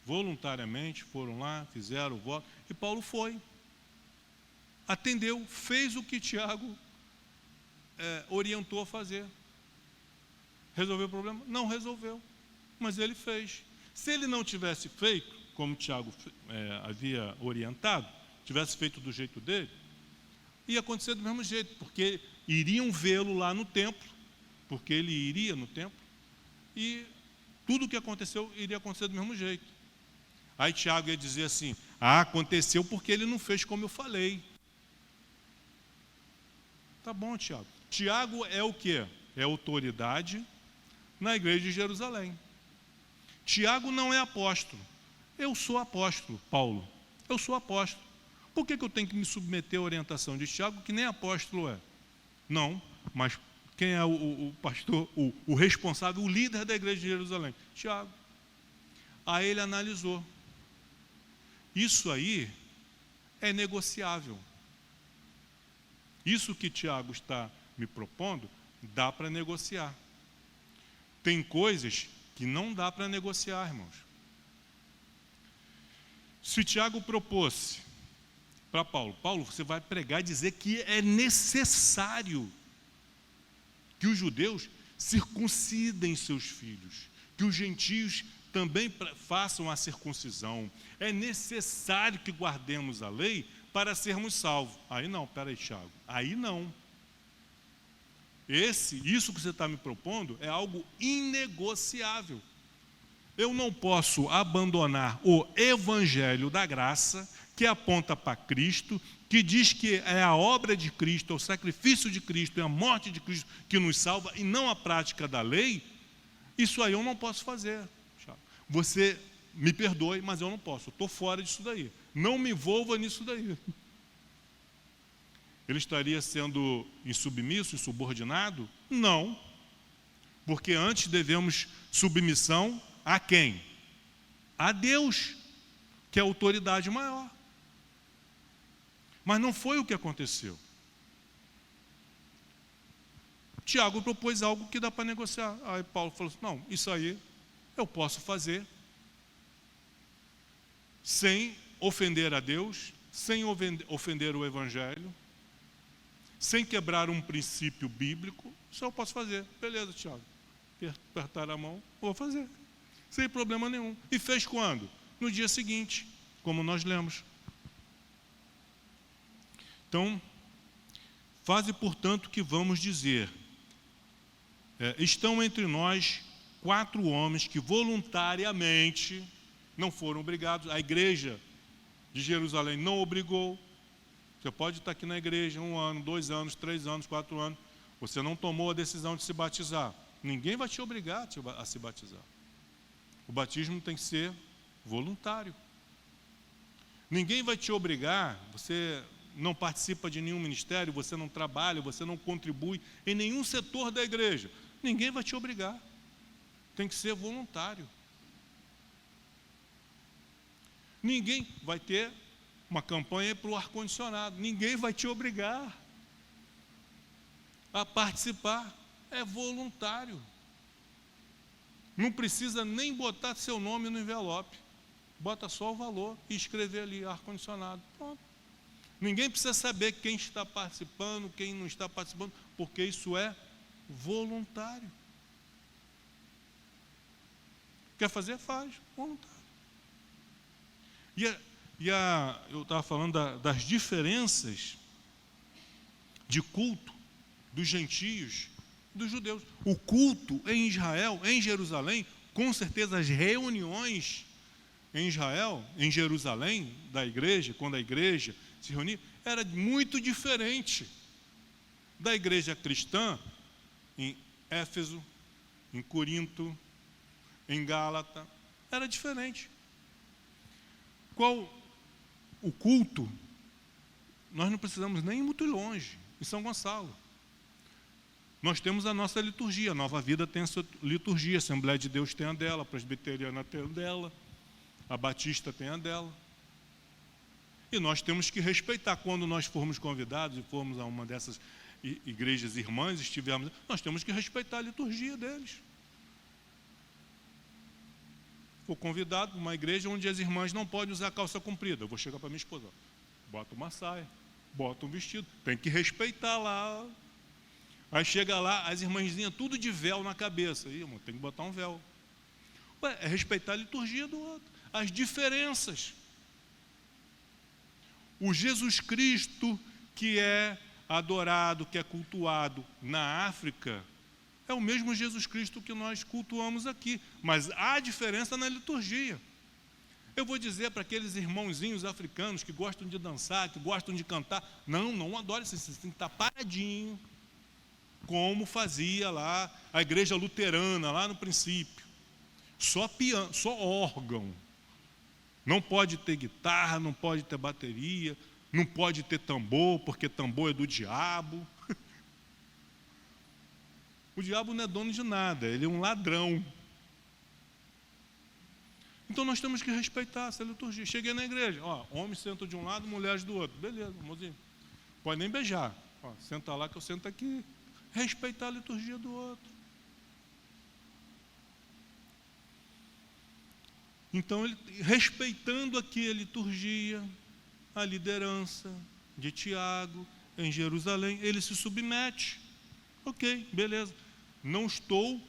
S1: Voluntariamente foram lá, fizeram o voto, e Paulo foi. Atendeu, fez o que Tiago orientou a fazer. Resolveu o problema? Não resolveu, mas ele fez. Se ele não tivesse feito, como Tiago havia orientado, tivesse feito do jeito dele, ia acontecer do mesmo jeito, porque iriam vê-lo lá no templo, porque ele iria no templo, e tudo o que aconteceu iria acontecer do mesmo jeito. Aí Tiago ia dizer assim: aconteceu porque ele não fez como eu falei. Tá bom, Tiago. Tiago é o quê? É autoridade na igreja de Jerusalém. Tiago não é apóstolo. Eu sou apóstolo, Paulo. Eu sou apóstolo. Por que eu tenho que me submeter à orientação de Tiago, que nem apóstolo é? Não, mas quem é o pastor, o responsável, o líder da igreja de Jerusalém? Tiago. Aí ele analisou. Isso aí é negociável. Isso que Tiago está me propondo, dá para negociar. Tem coisas que não dá para negociar, irmãos. Se Tiago propôs para Paulo: Paulo, você vai pregar e dizer que é necessário que os judeus circuncidem seus filhos, que os gentios também façam a circuncisão. É necessário que guardemos a lei para sermos salvos. Aí não, peraí, Tiago, aí não. Isso que você está me propondo é algo inegociável. Eu não posso abandonar o evangelho da graça, que aponta para Cristo, que diz que é a obra de Cristo, é o sacrifício de Cristo, é a morte de Cristo que nos salva, e não a prática da lei. Isso aí eu não posso fazer. Você me perdoe, mas eu não posso, eu estou fora disso daí. Não me envolva nisso daí. Ele estaria sendo insubmisso, insubordinado? Não. Porque antes devemos submissão a quem? A Deus, que é a autoridade maior. Mas não foi o que aconteceu. Tiago propôs algo que dá para negociar. Aí Paulo falou assim: não, isso aí eu posso fazer sem ofender a Deus, sem ofender o Evangelho, sem quebrar um princípio bíblico. Isso eu posso fazer. Beleza, Tiago. Apertar a mão, vou fazer. Sem problema nenhum. E fez quando? No dia seguinte, como nós lemos. Então, faze, portanto, que vamos dizer. Estão entre nós 4 homens que voluntariamente não foram obrigados. A igreja de Jerusalém não obrigou. Você pode estar aqui na igreja 1 ano, 2 anos, 3 anos, 4 anos. Você não tomou a decisão de se batizar. Ninguém vai te obrigar a se batizar. O batismo tem que ser voluntário. Ninguém vai te obrigar. Você não participa de nenhum ministério, você não trabalha, você não contribui em nenhum setor da igreja. Ninguém vai te obrigar. Tem que ser voluntário. Ninguém vai ter uma campanha para o ar-condicionado. Ninguém vai te obrigar a participar. É voluntário. Não precisa nem botar seu nome no envelope. Bota só o valor e escrever ali, ar-condicionado. Pronto. Ninguém precisa saber quem está participando, quem não está participando, porque isso é voluntário. Quer fazer? Faz. Voluntário. Eu estava falando das diferenças de culto dos gentios e dos judeus. O culto em Israel, em Jerusalém, com certeza as reuniões em Israel, em Jerusalém, da igreja, quando a igreja se reunia, era muito diferente da igreja cristã em Éfeso, em Corinto, em Gálata. Era diferente. Qual o culto? Nós não precisamos nem ir muito longe, em São Gonçalo. Nós temos a nossa liturgia, a Nova Vida tem a sua liturgia, a Assembleia de Deus tem a dela, a Presbiteriana tem a dela, a Batista tem a dela. E nós temos que respeitar. Quando nós formos convidados e formos a uma dessas igrejas irmãs, estivermos, nós temos que respeitar a liturgia deles. For convidado para uma igreja onde as irmãs não podem usar calça comprida, eu vou chegar para minha esposa, bota uma saia, bota um vestido, tem que respeitar lá. Aí chega lá, as irmãzinhas tudo de véu na cabeça, aí, irmão, tem que botar um véu. Ué, é respeitar a liturgia do outro, as diferenças. O Jesus Cristo que é adorado, que é cultuado na África, é o mesmo Jesus Cristo que nós cultuamos aqui, mas há diferença na liturgia. Eu vou dizer para aqueles irmãozinhos africanos que gostam de dançar, que gostam de cantar, não adore, você tem que estar paradinho, como fazia lá a igreja luterana, lá no princípio. Só piano, só órgão. Não pode ter guitarra, não pode ter bateria, não pode ter tambor, porque tambor é do diabo. O diabo não é dono de nada, ele é um ladrão. Então nós temos que respeitar essa liturgia. Cheguei na igreja, homens sentam de um lado, mulheres do outro. Beleza, mozinho. Pode nem beijar. Senta lá que eu sento aqui. Respeitar a liturgia do outro. Então, ele, respeitando aqui a liturgia, a liderança de Tiago em Jerusalém, ele se submete. Ok, beleza. Não estou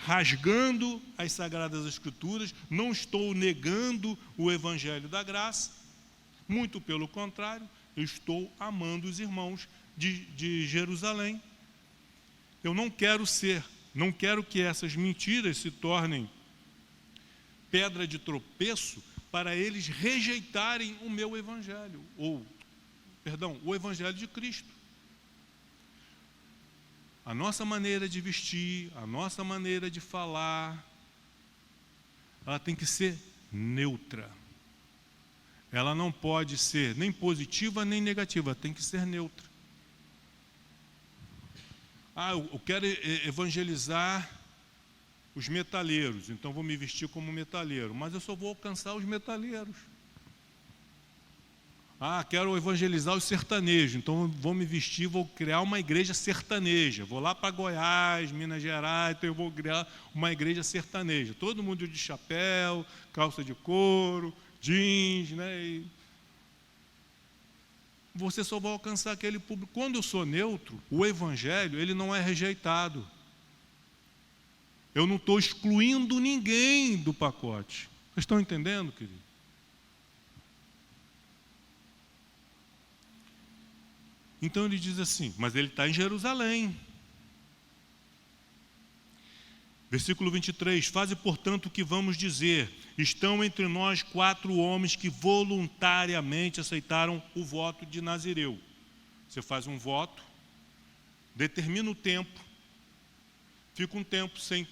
S1: rasgando as Sagradas Escrituras, não estou negando o Evangelho da Graça, muito pelo contrário, eu estou amando os irmãos de Jerusalém. Eu não quero que essas mentiras se tornem pedra de tropeço para eles rejeitarem o meu Evangelho, o Evangelho de Cristo. A nossa maneira de vestir, a nossa maneira de falar, ela tem que ser neutra. Ela não pode ser nem positiva nem negativa, tem que ser neutra. Eu quero evangelizar os metaleiros, então vou me vestir como metaleiro, mas eu só vou alcançar os metaleiros. Quero evangelizar os sertanejos, então vou me vestir, vou criar uma igreja sertaneja. Vou lá para Goiás, Minas Gerais, então eu vou criar uma igreja sertaneja. Todo mundo de chapéu, calça de couro, jeans, né? E você só vai alcançar aquele público. Quando eu sou neutro, o evangelho, ele não é rejeitado. Eu não estou excluindo ninguém do pacote. Vocês estão entendendo, querido? Então ele diz assim, mas ele está em Jerusalém. Versículo 23, faze portanto o que vamos dizer. Estão entre nós 4 homens que voluntariamente aceitaram o voto de Nazireu. Você faz um voto, determina o tempo, fica um tempo sem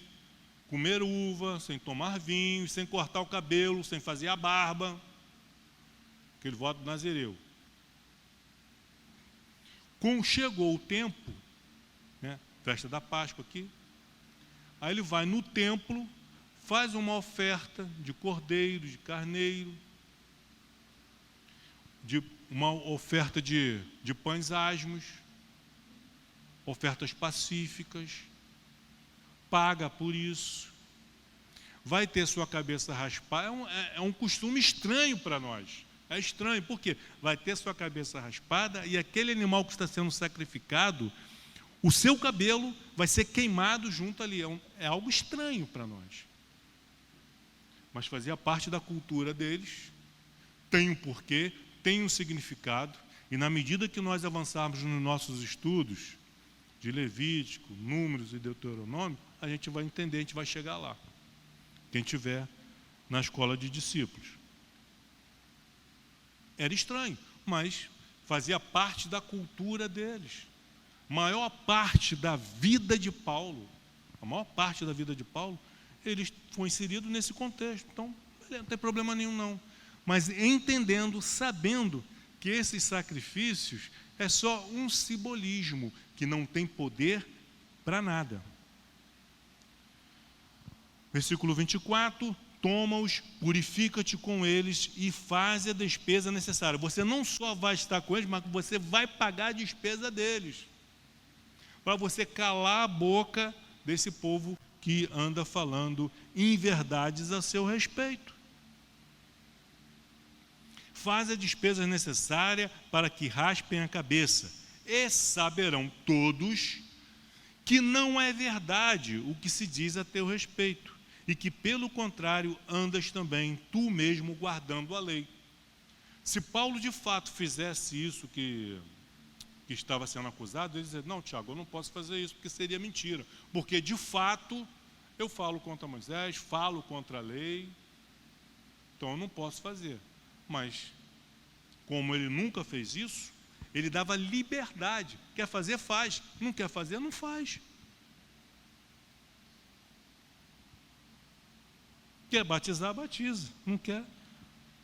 S1: comer uva, sem tomar vinho, sem cortar o cabelo, sem fazer a barba. Aquele voto de Nazireu. Quando chegou o tempo, né, festa da Páscoa aqui, aí ele vai no templo, faz uma oferta de cordeiro, de carneiro, uma oferta de pães asmos, ofertas pacíficas, paga por isso, vai ter sua cabeça raspada. É um costume estranho para nós. É estranho, porque vai ter sua cabeça raspada e aquele animal que está sendo sacrificado, o seu cabelo vai ser queimado junto ali. É algo estranho para nós. Mas fazia parte da cultura deles, tem um porquê, tem um significado, e na medida que nós avançarmos nos nossos estudos de Levítico, Números e Deuteronômio, a gente vai entender, a gente vai chegar lá. Quem estiver na escola de discípulos. Era estranho, mas fazia parte da cultura deles. A maior parte da vida de Paulo, ele foi inserido nesse contexto. Então, não tem problema nenhum não. Mas entendendo, sabendo que esses sacrifícios é só um simbolismo, que não tem poder para nada. Versículo 24, toma-os, purifica-te com eles e faz a despesa necessária. Você não só vai estar com eles, mas você vai pagar a despesa deles, para você calar a boca desse povo que anda falando inverdades a seu respeito. Faz a despesa necessária para que raspem a cabeça, e saberão todos que não é verdade o que se diz a teu respeito, e que, pelo contrário, andas também tu mesmo guardando a lei. Se Paulo de fato fizesse isso que estava sendo acusado, ele dizia: não, Tiago, eu não posso fazer isso, porque seria mentira, porque de fato eu falo contra Moisés, falo contra a lei, então eu não posso fazer. Mas como ele nunca fez isso, ele dava liberdade. Quer fazer, faz. Não quer fazer, não faz. Quer batizar, batiza. Não quer.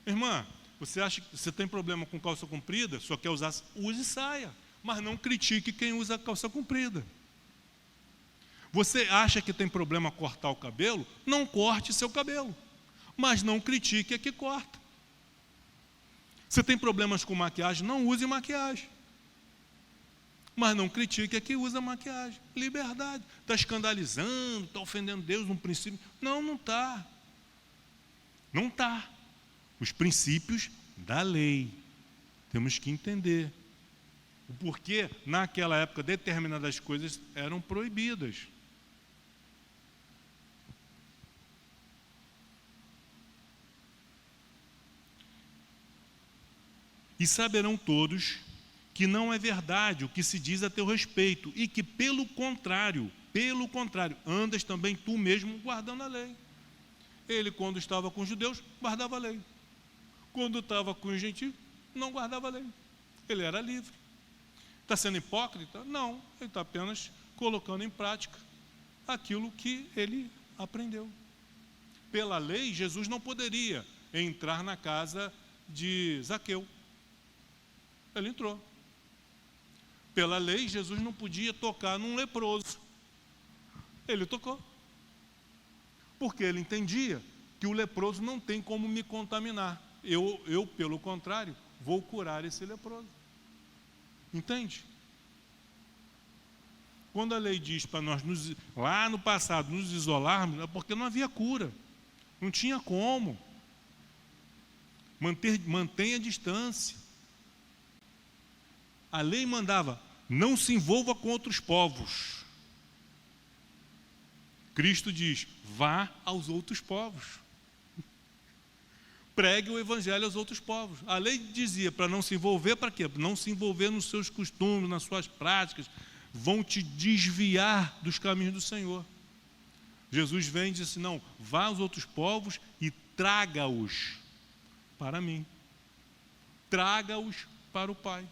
S1: Irmã, você acha que você tem problema com calça comprida? Só quer usar, use saia. Mas não critique quem usa calça comprida. Você acha que tem problema cortar o cabelo? Não corte seu cabelo. Mas não critique a que corta. Você tem problemas com maquiagem? Não use maquiagem. Mas não critique a que usa maquiagem. Liberdade. Está escandalizando, está ofendendo Deus num princípio. Não, não está. Não está. Os princípios da lei. Temos que entender o porquê naquela época determinadas coisas eram proibidas. E saberão todos que não é verdade o que se diz a teu respeito, e que pelo contrário, andas também tu mesmo guardando a lei. Ele, quando estava com os judeus, guardava a lei. Quando estava com os gentios, não guardava a lei. Ele era livre. Está sendo hipócrita? Não, ele está apenas colocando em prática aquilo que ele aprendeu. Pela lei, Jesus não poderia entrar na casa de Zaqueu. Ele entrou. Pela lei, Jesus não podia tocar num leproso. Ele tocou. Porque ele entendia que o leproso não tem como me contaminar. Eu, pelo contrário, vou curar esse leproso. Entende? Quando a lei diz para nós, lá no passado, nos isolarmos, é porque não havia cura. Não tinha como. Mantenha a distância. A lei mandava: não se envolva com outros povos. Cristo diz: vá aos outros povos. Pregue o evangelho aos outros povos. A lei dizia para não se envolver, para quê? Não se envolver nos seus costumes, nas suas práticas. Vão te desviar dos caminhos do Senhor. Jesus vem e diz assim: não, vá aos outros povos e traga-os para mim. Traga-os para o Pai.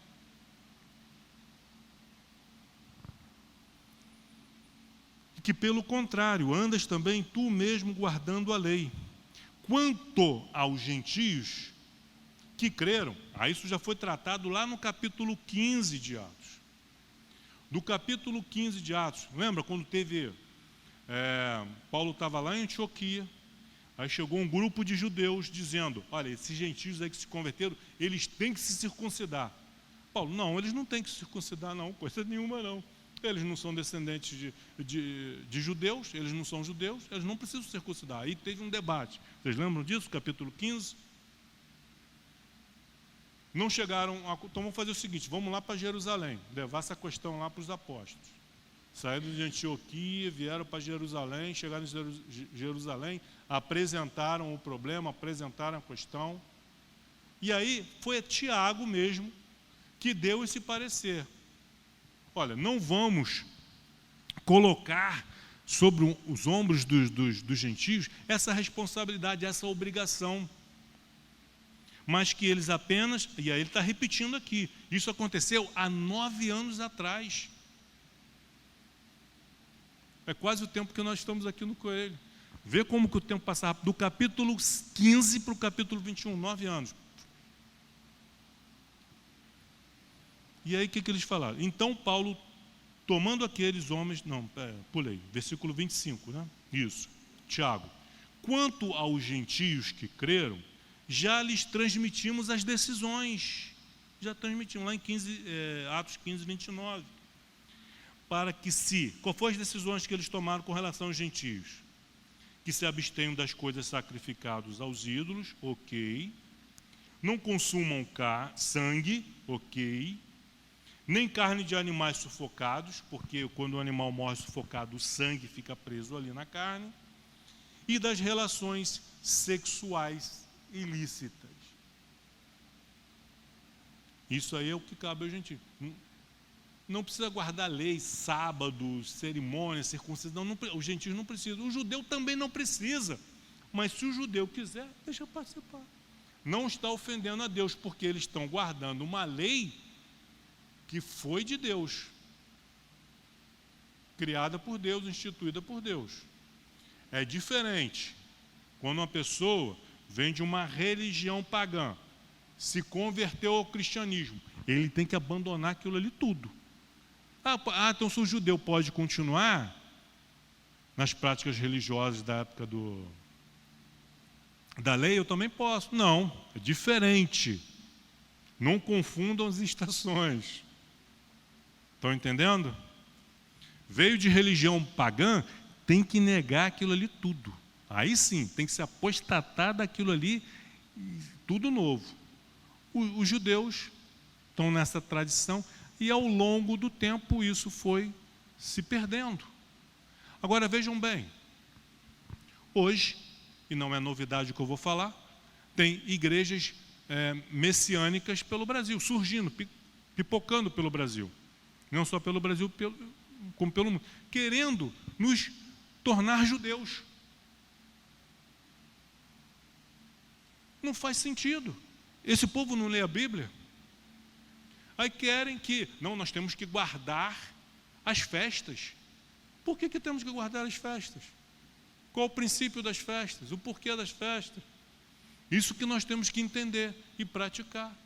S1: Que pelo contrário, andas também tu mesmo guardando a lei. Quanto aos gentios que creram, isso já foi tratado lá no capítulo 15 de Atos. Do capítulo 15 de Atos, lembra quando teve, Paulo estava lá em Antioquia, aí chegou um grupo de judeus dizendo: olha, esses gentios aí que se converteram, eles têm que se circuncidar. Paulo: não, eles não têm que se circuncidar não, coisa nenhuma não. Eles não são descendentes de judeus, eles não são judeus, eles não precisam circuncidar. Aí teve um debate. Vocês lembram disso, capítulo 15? Não chegaram, então vamos fazer o seguinte: vamos lá para Jerusalém, levar essa questão lá para os apóstolos. Saíram de Antioquia, vieram para Jerusalém, chegaram em Jerusalém, apresentaram o problema, apresentaram a questão. E aí foi Tiago mesmo que deu esse parecer. Olha, não vamos colocar sobre os ombros dos gentios essa responsabilidade, essa obrigação. Mas que eles apenas, e aí ele está repetindo aqui, isso aconteceu há 9 anos atrás. É quase o tempo que nós estamos aqui no Coelho. Vê como que o tempo passa rápido. Do capítulo 15 para o capítulo 21, 9 anos. E aí o que eles falaram? Então Paulo, tomando aqueles homens, pulei, versículo 25, né? Isso, Tiago. quanto aos gentios que creram, já lhes transmitimos as decisões. Já transmitimos lá em Atos 15, 29. Para que qual foram as decisões que eles tomaram com relação aos gentios? Que se abstenham das coisas sacrificadas aos ídolos, ok. Não consumam sangue, ok. Nem carne de animais sufocados, porque quando o animal morre sufocado, o sangue fica preso ali na carne. E das relações sexuais ilícitas. Isso aí é o que cabe ao gentio. Não precisa guardar leis, sábados, cerimônias, circuncisão. Os gentios não precisam. O judeu também não precisa. Mas se o judeu quiser, deixa participar. Não está ofendendo a Deus, porque eles estão guardando uma lei que foi de Deus, criada por Deus, instituída por Deus. É diferente quando uma pessoa vem de uma religião pagã, se converteu ao cristianismo, ele tem que abandonar aquilo ali tudo. Então se o judeu pode continuar nas práticas religiosas da época da lei, eu também posso. Não, é diferente. Não confundam as estações. Estão entendendo? Veio de religião pagã, tem que negar aquilo ali tudo. Aí sim, tem que se apostatar daquilo ali, tudo novo. Os judeus estão nessa tradição e ao longo do tempo isso foi se perdendo. Agora vejam bem, hoje, e não é novidade o que eu vou falar, tem igrejas messiânicas pelo Brasil, surgindo, pipocando pelo Brasil. Não só pelo Brasil, como pelo mundo, querendo nos tornar judeus. Não faz sentido. Esse povo não lê a Bíblia. Aí querem que, não, nós temos que guardar as festas. Por que temos que guardar as festas? Qual o princípio das festas? O porquê das festas? Isso que nós temos que entender e praticar.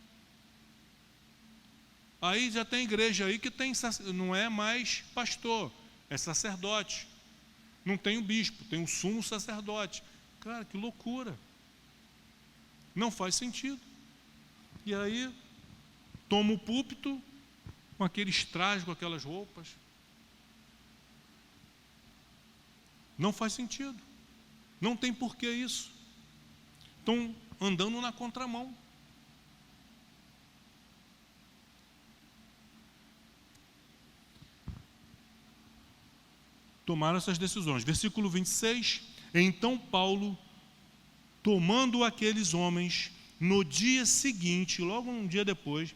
S1: Aí já tem igreja aí que não é mais pastor, é sacerdote. Não tem o bispo, tem o sumo sacerdote. Cara, que loucura. Não faz sentido. E aí, toma o púlpito com aqueles trajes, com aquelas roupas. Não faz sentido. Não tem porquê isso. Estão andando na contramão. Tomaram essas decisões. Versículo 26. Então Paulo, tomando aqueles homens, no dia seguinte, logo um dia depois,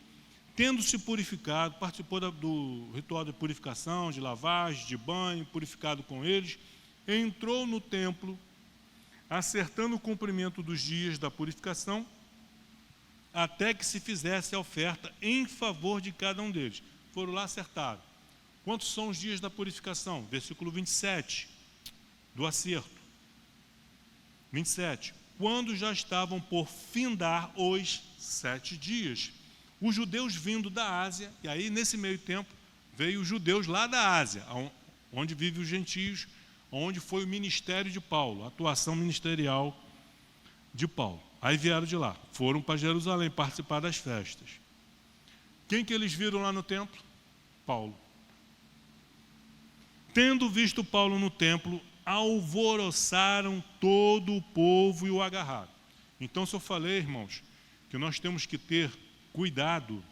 S1: tendo-se purificado, participou do ritual de purificação, de lavagem, de banho, purificado com eles, entrou no templo, acertando o cumprimento dos dias da purificação, até que se fizesse a oferta em favor de cada um deles. Foram lá acertaram. Quantos são os dias da purificação? Versículo 27, do acerto. 27. Quando já estavam por findar os 7 dias, os judeus vindo da Ásia, e aí nesse meio tempo veio os judeus lá da Ásia, onde vivem os gentios, onde foi o ministério de Paulo, a atuação ministerial de Paulo. Aí vieram de lá, foram para Jerusalém participar das festas. Quem que eles viram lá no templo? Paulo. Tendo visto Paulo no templo, alvoroçaram todo o povo e o agarraram. Então, se eu falei, irmãos, que nós temos que ter cuidado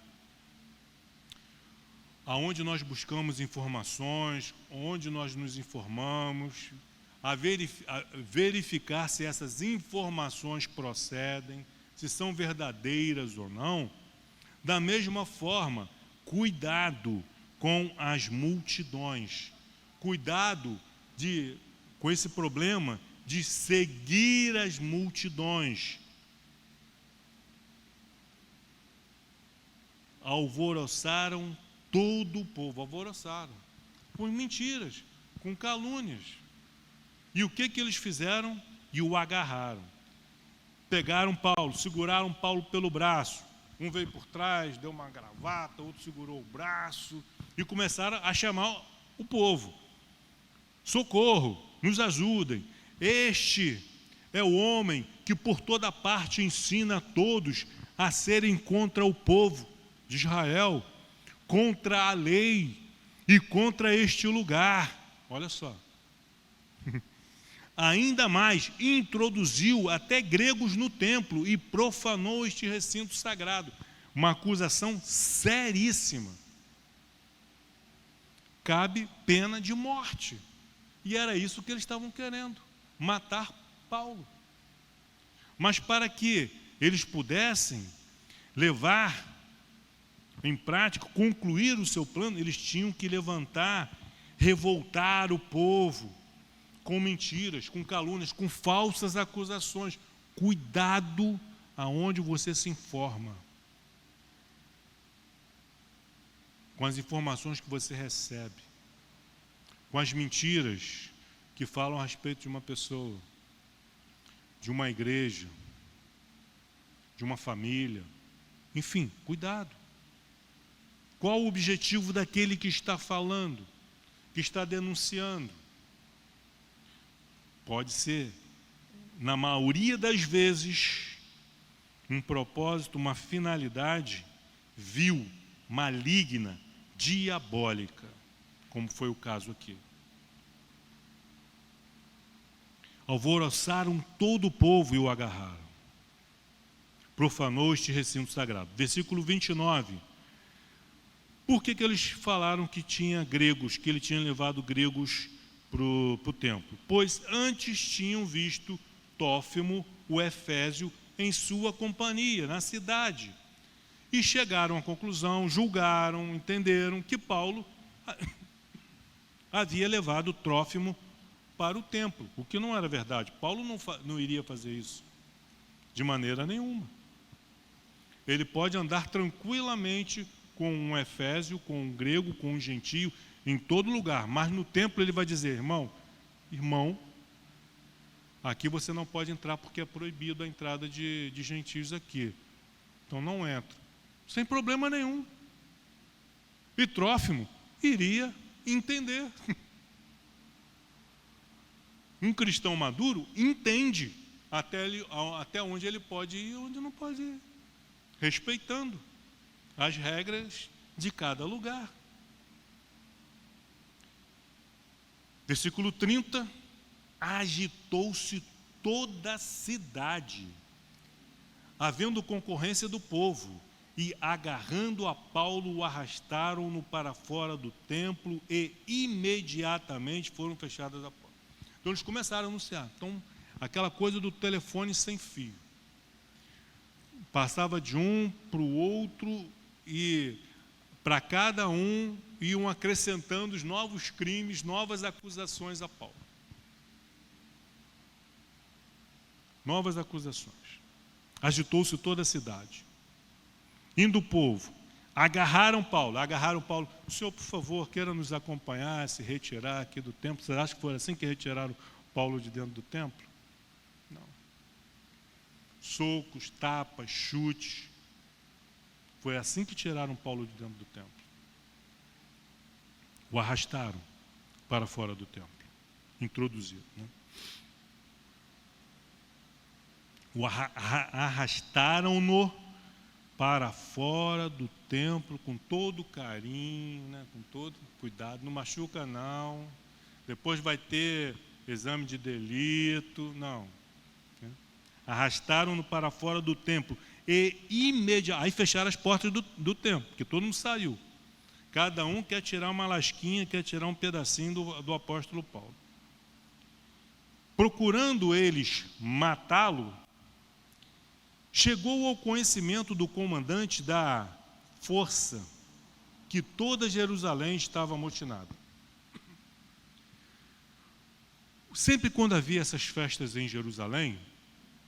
S1: aonde nós buscamos informações, onde nós nos informamos, a verificar se essas informações procedem, se são verdadeiras ou não. Da mesma forma, cuidado com as multidões, cuidado com esse problema de seguir as multidões. Alvoroçaram todo o povo, alvoroçaram, com mentiras, com calúnias. E o que eles fizeram? E o agarraram. Pegaram Paulo, seguraram Paulo pelo braço. Um veio por trás, deu uma gravata, outro segurou o braço e começaram a chamar o povo. Socorro, nos ajudem. Este é o homem que por toda parte ensina a todos a serem contra o povo de Israel, contra a lei e contra este lugar. Olha só. Ainda mais, introduziu até gregos no templo e profanou este recinto sagrado. Uma acusação seríssima. Cabe pena de morte. E era isso que eles estavam querendo, matar Paulo. Mas para que eles pudessem levar em prática, concluir o seu plano, eles tinham que revoltar o povo, com mentiras, com calúnias, com falsas acusações. Cuidado aonde você se informa, com as informações que você recebe, com as mentiras que falam a respeito de uma pessoa, de uma igreja, de uma família. Enfim, cuidado. Qual o objetivo daquele que está falando, que está denunciando? Pode ser, na maioria das vezes, um propósito, uma finalidade vil, maligna, diabólica, como foi o caso aqui. Alvoroçaram todo o povo e o agarraram. Profanou este recinto sagrado. Versículo 29. Por que eles falaram que tinha gregos, que ele tinha levado gregos para o templo? Pois antes tinham visto Tófimo, o Efésio, em sua companhia, na cidade. E chegaram à conclusão, julgaram, entenderam que Paulo havia levado Trófimo para o templo, o que não era verdade. Paulo não iria fazer isso, de maneira nenhuma. Ele pode andar tranquilamente com um efésio, com um grego, com um gentio, em todo lugar, mas no templo ele vai dizer: irmão, aqui você não pode entrar porque é proibido a entrada de gentios aqui, então não entra, sem problema nenhum. E Trófimo iria entender. Um cristão maduro entende até onde ele pode ir e onde não pode ir, respeitando as regras de cada lugar. Versículo 30. Agitou-se toda a cidade, havendo concorrência do povo, e agarrando a Paulo, o arrastaram-no para fora do templo, e imediatamente foram fechadas as portas. Então eles começaram a anunciar. Então, aquela coisa do telefone sem fio. Passava de um para o outro, e para cada um iam acrescentando os novos crimes, novas acusações a Paulo. Novas acusações. Agitou-se toda a cidade. Indo o povo, agarraram Paulo. O senhor, por favor, queira nos acompanhar, se retirar aqui do templo. Você acha que foi assim que retiraram Paulo de dentro do templo? Não. Socos, tapas, chutes. Foi assim que tiraram Paulo de dentro do templo. O arrastaram para fora do templo. Introduziram, né? Arrastaram-no para fora do templo com todo carinho, né? Com todo cuidado. Não machuca, não. Depois vai ter exame de delito. Não. Arrastaram-no para fora do templo. E imediatamente, aí fecharam as portas do templo, porque todo mundo saiu. Cada um quer tirar uma lasquinha, quer tirar um pedacinho do apóstolo Paulo. Procurando eles matá-lo, chegou ao conhecimento do comandante da força que toda Jerusalém estava amotinada. Sempre quando havia essas festas em Jerusalém,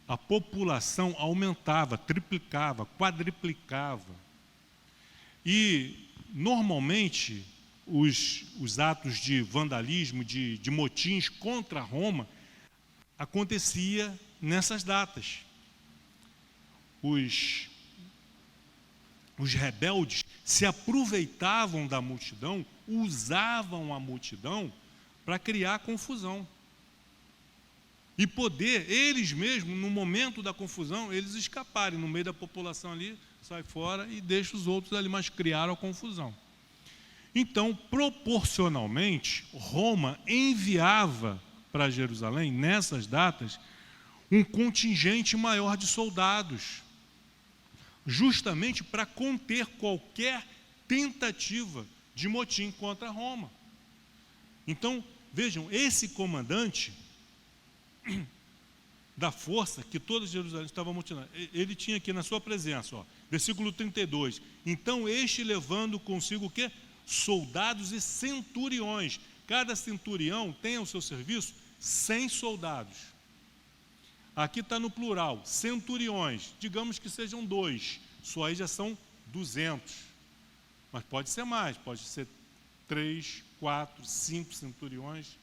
S1: a população aumentava, triplicava, quadriplicava. E, normalmente, os atos de vandalismo, de motins contra Roma, acontecia nessas datas. Os rebeldes se aproveitavam da multidão, usavam a multidão para criar confusão. e poder, eles mesmos, no momento da confusão, eles escaparem no meio da população ali, sai fora e deixa os outros ali, mas criaram a confusão. Então, proporcionalmente, Roma enviava para Jerusalém, nessas datas, um contingente maior de soldados, justamente para conter qualquer tentativa de motim contra Roma. Então, vejam, esse comandante da força que toda Jerusalém estava amotinando, ele tinha aqui na sua presença, ó, versículo 32, então este levando consigo o quê? Soldados e centuriões. Cada centurião tem ao seu serviço 100 soldados. Aqui está no plural, centuriões, digamos que sejam 2, só aí já são 200, mas pode ser mais, pode ser 3, 4, 5 centuriões.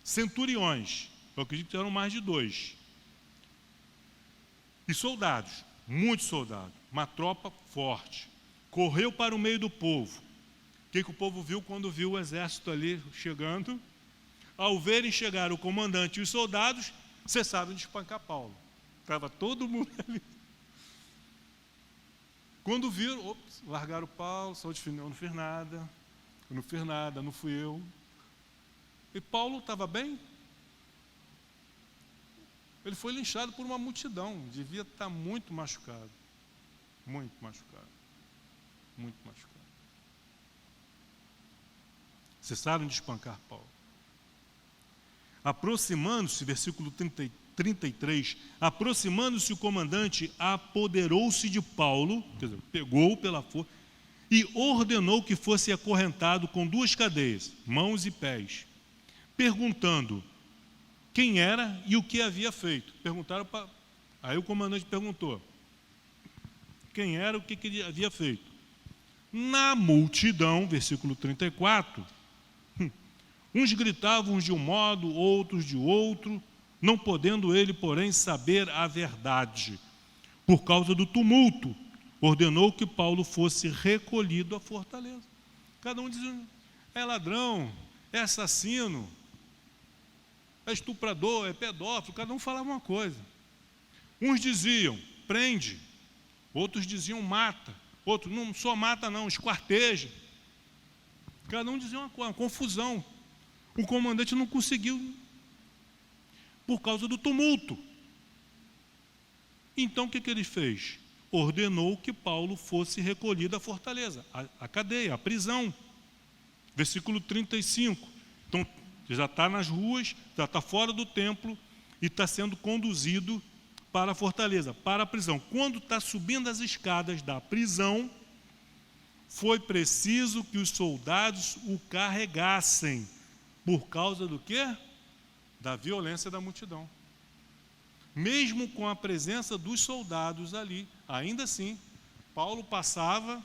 S1: Centuriões, eu acredito que eram mais de 2. E soldados, muitos soldados, uma tropa forte. Correu para o meio do povo. O que o povo viu quando viu o exército ali chegando? Ao verem chegar o comandante e os soldados, cessaram de espancar Paulo. Estava todo mundo ali. Quando viram, largaram Paulo, só de eu não fiz nada, não fui eu. E Paulo estava bem? Ele foi linchado por uma multidão, devia estar muito machucado. Muito machucado. Muito machucado. Cessaram de espancar Paulo. Aproximando-se, versículo 33, aproximando-se o comandante, apoderou-se de Paulo, quer dizer, pegou-o pela força, e ordenou que fosse acorrentado com 2 cadeias, mãos e pés, perguntando quem era e o que havia feito. Aí o comandante perguntou quem era, o que ele havia feito. Na multidão, versículo 34, uns gritavam uns de um modo, outros de outro, não podendo ele, porém, saber a verdade. Por causa do tumulto, ordenou que Paulo fosse recolhido à fortaleza. Cada um dizia, é ladrão, é assassino, é estuprador, é pedófilo, cada um falava uma coisa. Uns diziam, prende, outros diziam, mata, outros, não só mata não, esquarteja. Cada um dizia uma coisa, uma confusão. O comandante não conseguiu, por causa do tumulto. Então o que ele fez? Ordenou que Paulo fosse recolhido à fortaleza, à cadeia, à prisão. Versículo 35. Então, já está nas ruas, já está fora do templo e está sendo conduzido para a fortaleza, para a prisão. Quando está subindo as escadas da prisão, foi preciso que os soldados o carregassem. Por causa do quê? Da violência da multidão. Mesmo com a presença dos soldados ali, ainda assim, Paulo passava,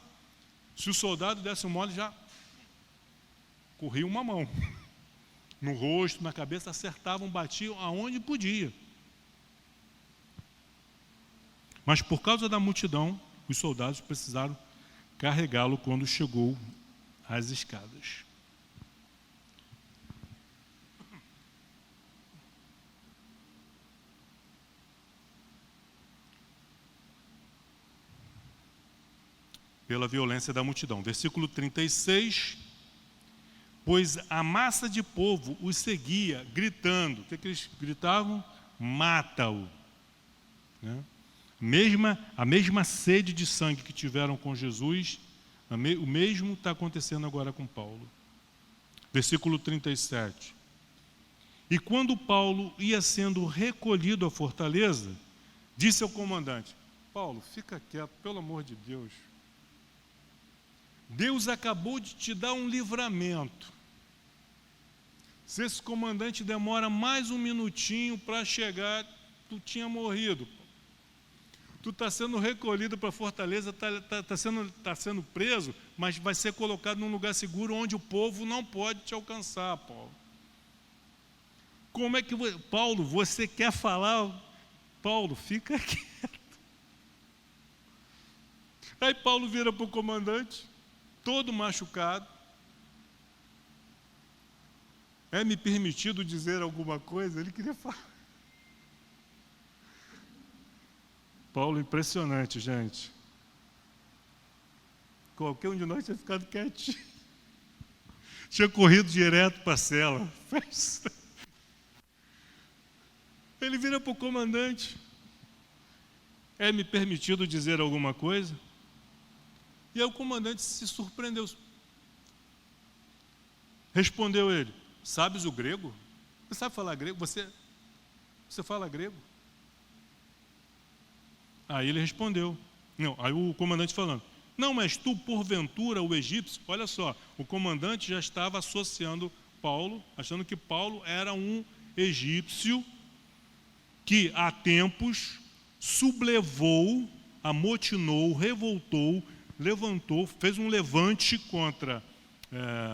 S1: se o soldado desse um mole, já corria uma mão. No rosto, na cabeça, acertavam, batiam aonde podia. Mas por causa da multidão, os soldados precisaram carregá-lo quando chegou às escadas. Pela violência da multidão. Versículo 36, pois a massa de povo os seguia, gritando. O que eles gritavam? Mata-o. Né? A mesma sede de sangue que tiveram com Jesus, o mesmo está acontecendo agora com Paulo. Versículo 37. E quando Paulo ia sendo recolhido à fortaleza, disse ao comandante, Paulo, fica quieto, pelo amor de Deus. Deus acabou de te dar um livramento. Se esse comandante demora mais um minutinho para chegar, tu tinha morrido. Tu está sendo recolhido para a fortaleza, está sendo preso, mas vai ser colocado num lugar seguro onde o povo não pode te alcançar, Paulo. Como é que... Paulo, você quer falar? Paulo, fica quieto. Aí Paulo vira para o comandante, todo machucado. É-me permitido dizer alguma coisa? Ele queria falar. Paulo, impressionante, gente. Qualquer um de nós tinha ficado quietinho. Tinha corrido direto para a cela. Ele vira para o comandante. É-me permitido dizer alguma coisa? E aí o comandante se surpreendeu. Respondeu ele: sabes o grego? Você sabe falar grego? Você fala grego? Aí ele respondeu. Não, aí o comandante falando: não, mas tu, porventura, o egípcio... Olha só, o comandante já estava associando Paulo, achando que Paulo era um egípcio que há tempos sublevou, amotinou, revoltou, levantou, fez um levante contra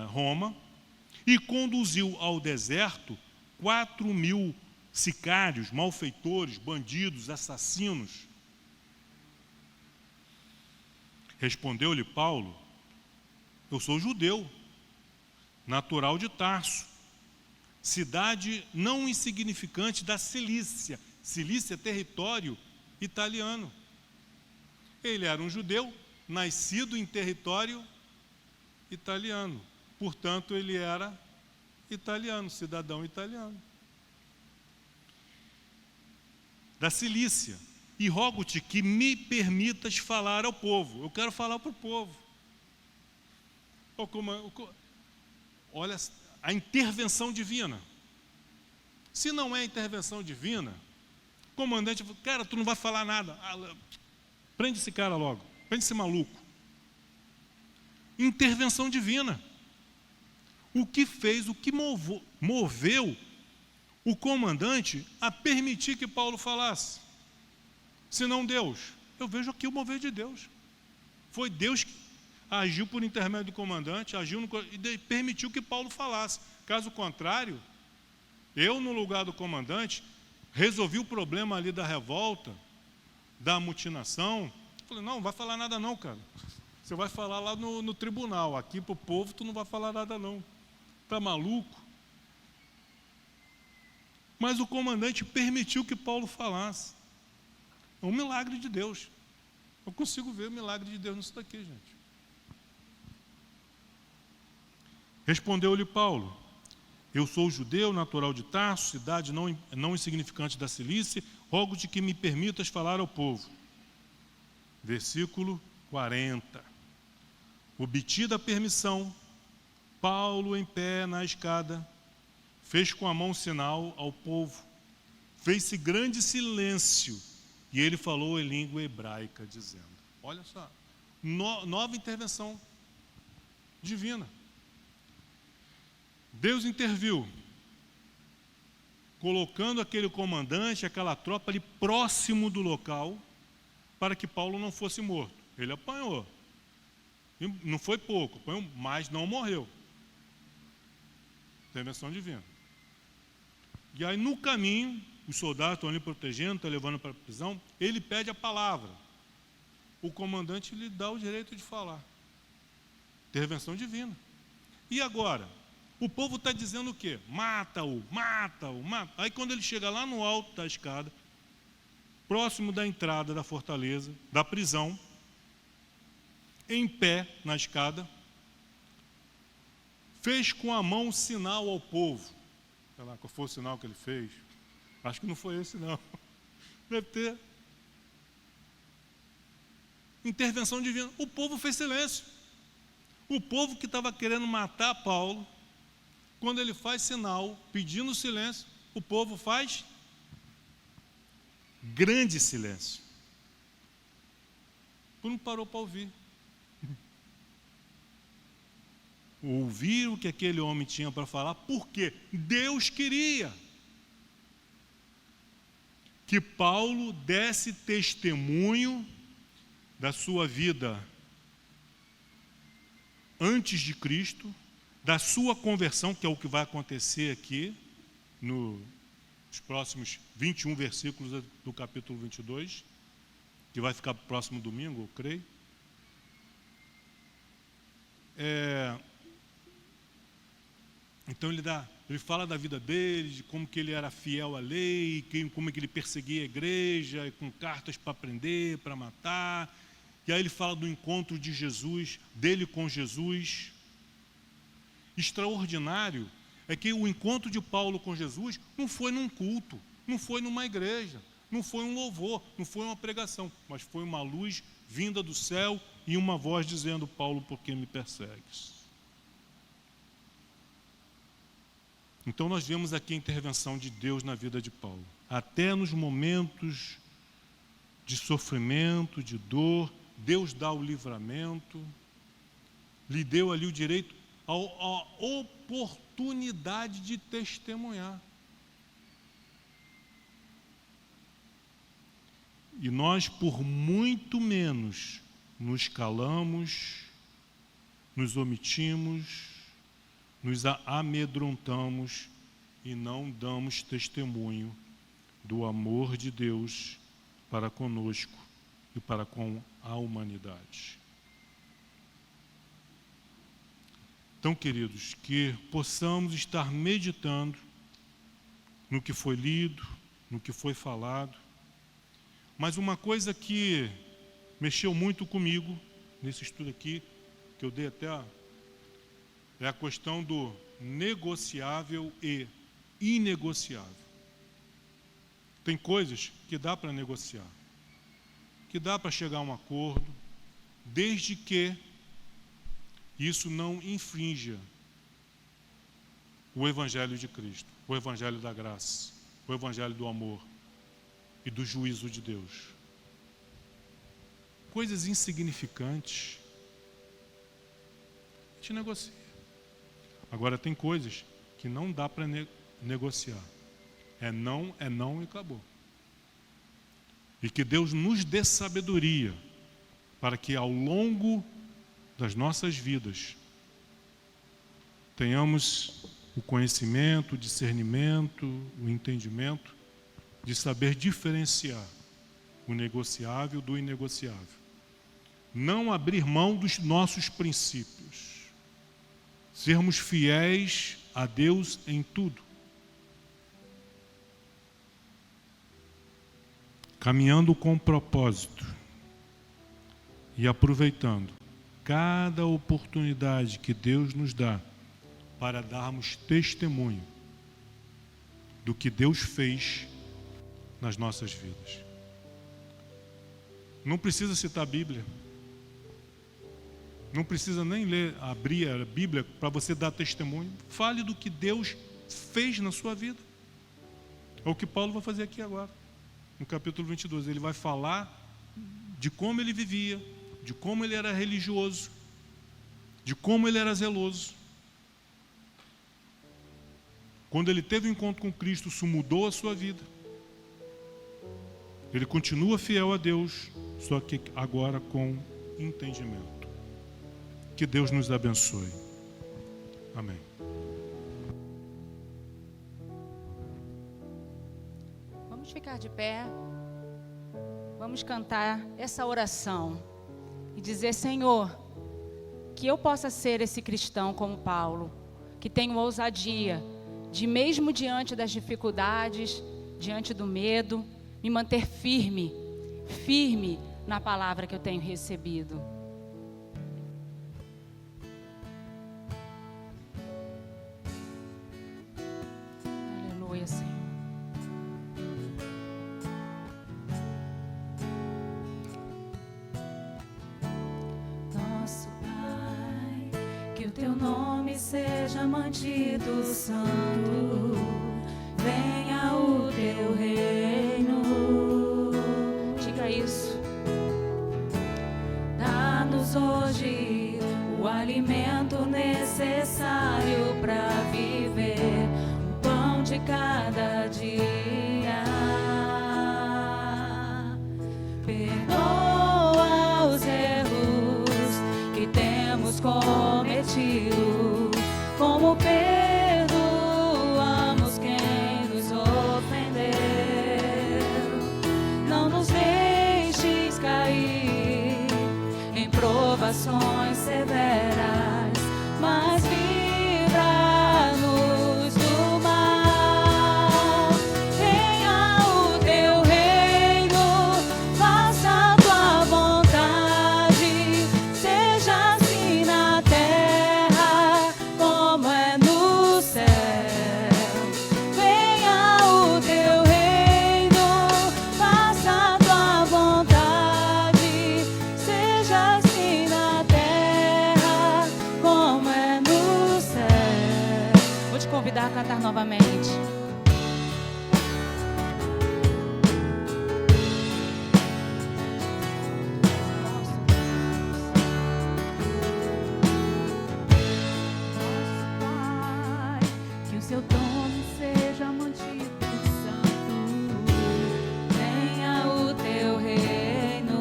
S1: Roma e conduziu ao deserto 4.000 sicários, malfeitores, bandidos, assassinos. Respondeu-lhe Paulo: eu sou judeu, natural de Tarso, cidade não insignificante da Cilícia. Cilícia é território italiano. Ele era um judeu, nascido em território italiano. Portanto, ele era italiano, cidadão italiano. Da Cilícia. E rogo-te que me permitas falar ao povo. Eu quero falar para o povo. Olha a intervenção divina. Se não é intervenção divina, o comandante fala: cara, tu não vai falar nada. Prende esse cara logo. Prende esse maluco. Intervenção divina. O que fez, o que moveu o comandante a permitir que Paulo falasse? Se não Deus. Eu vejo aqui o mover de Deus. Foi Deus que agiu por intermédio do comandante, e permitiu que Paulo falasse. Caso contrário, eu, no lugar do comandante, resolvi o problema ali da revolta, da amotinação. Falei: não vai falar nada não, cara. Você vai falar lá no tribunal. Aqui para o povo tu não vai falar nada não. Está maluco? Mas o comandante permitiu que Paulo falasse. É um milagre de Deus. Eu consigo ver o milagre de Deus nisso daqui, gente. Respondeu-lhe Paulo: eu sou judeu, natural de Tarso, cidade não insignificante da Cilícia, rogo-te que me permitas falar ao povo. Versículo 40. Obtida a permissão, Paulo, em pé na escada, fez com a mão sinal ao povo. Fez-se grande silêncio. E ele falou em língua hebraica, dizendo: olha só, nova intervenção divina. Deus interviu, colocando aquele comandante, aquela tropa ali próximo do local, para que Paulo não fosse morto. Ele apanhou. E não foi pouco, apanhou, mas não morreu. Intervenção divina. E aí no caminho, os soldados estão ali protegendo, estão levando para a prisão, ele pede a palavra. O comandante lhe dá o direito de falar. Intervenção divina. E agora? O povo está dizendo o quê? Mata-o, mata-o, mata. Aí quando ele chega lá no alto da escada, próximo da entrada da fortaleza, da prisão, em pé na escada, fez com a mão sinal ao povo. Sei lá qual foi o sinal que ele fez. Acho que não foi esse não. Deve ter. Intervenção divina. O povo fez silêncio. O povo que estava querendo matar Paulo, quando ele faz sinal, pedindo silêncio, o povo faz grande silêncio. Não parou para ouvir. Ouvir o que aquele homem tinha para falar, porque Deus queria que Paulo desse testemunho da sua vida antes de Cristo, da sua conversão, que é o que vai acontecer aqui, nos próximos 21 versículos do capítulo 22, que vai ficar para o próximo domingo, eu creio. Então ele fala da vida dele, de como que ele era fiel à lei, como que ele perseguia a igreja, com cartas para prender, para matar. E aí ele fala do encontro de Jesus, dele com Jesus. Extraordinário é que o encontro de Paulo com Jesus não foi num culto, não foi numa igreja, não foi um louvor, não foi uma pregação, mas foi uma luz vinda do céu e uma voz dizendo: Paulo, por que me persegues? Então nós vemos aqui a intervenção de Deus na vida de Paulo. Até nos momentos de sofrimento, de dor, Deus dá o livramento, lhe deu ali o direito, a oportunidade de testemunhar. E nós, por muito menos, nos calamos, nos omitimos, nos amedrontamos e não damos testemunho do amor de Deus para conosco e para com a humanidade. Então, queridos, que possamos estar meditando no que foi lido, no que foi falado. Mas uma coisa que mexeu muito comigo nesse estudo aqui, que eu dei até é a questão do negociável e inegociável. Tem coisas que dá para negociar, que dá para chegar a um acordo, desde que isso não infrinja o Evangelho de Cristo, o Evangelho da graça, o Evangelho do amor e do juízo de Deus. Coisas insignificantes, a gente negocia. Agora tem coisas que não dá para negociar. É não e acabou. E que Deus nos dê sabedoria para que ao longo das nossas vidas tenhamos o conhecimento, o discernimento, o entendimento de saber diferenciar o negociável do inegociável. Não abrir mão dos nossos princípios. Sermos fiéis a Deus em tudo. Caminhando com propósito e aproveitando cada oportunidade que Deus nos dá para darmos testemunho do que Deus fez nas nossas vidas. Não precisa citar a Bíblia. Não precisa nem abrir a Bíblia para você dar testemunho. Fale do que Deus fez na sua vida. É o que Paulo vai fazer aqui agora. No capítulo 22, ele vai falar de como ele vivia, de como ele era religioso, de como ele era zeloso. Quando ele teve um encontro com Cristo, isso mudou a sua vida. Ele continua fiel a Deus, só que agora com entendimento. Que Deus nos abençoe. Amém.
S2: Vamos ficar de pé. Vamos cantar essa oração e dizer: Senhor, que eu possa ser esse cristão como Paulo, que tenho ousadia de, mesmo diante das dificuldades, diante do medo, me manter firme na palavra que eu tenho recebido. Aleluia, Senhor.
S3: Nosso Pai, que o teu nome seja mantido santo, venha o teu reino.
S2: Diga isso.
S3: Dá-nos hoje o alimento necessário para viver, o pão de cada dia. Perdoa os erros que temos cometido, como perdoamos quem nos ofendeu. Não nos deixes cair em provações severas, mas livra-nos
S2: convidar a cantar novamente.
S3: Que o seu nome seja mantido santo, venha o teu reino,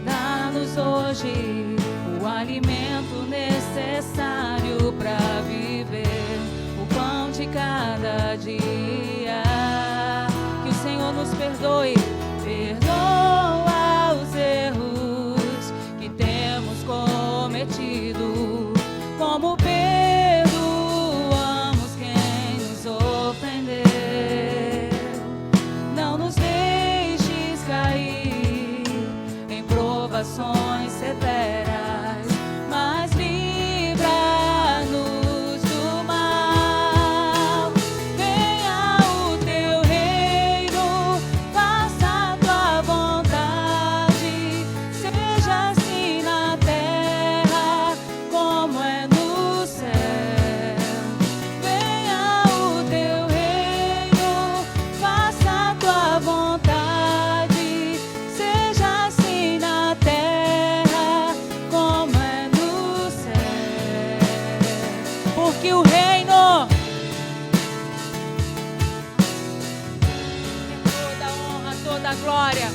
S3: dá-nos hoje o alimento necessário para viver, o pão de cada dia. Que o Senhor nos perdoe, perdoa os erros que temos cometido, como perdoamos quem nos ofendeu. Não nos deixes cair em provações severas, mas livra-nos do mal. Venha o teu reino, faça a tua vontade, seja assim na terra como é no céu. Venha o teu reino, faça a tua vontade, seja assim na terra como é no céu. Porque o reino é toda honra, toda glória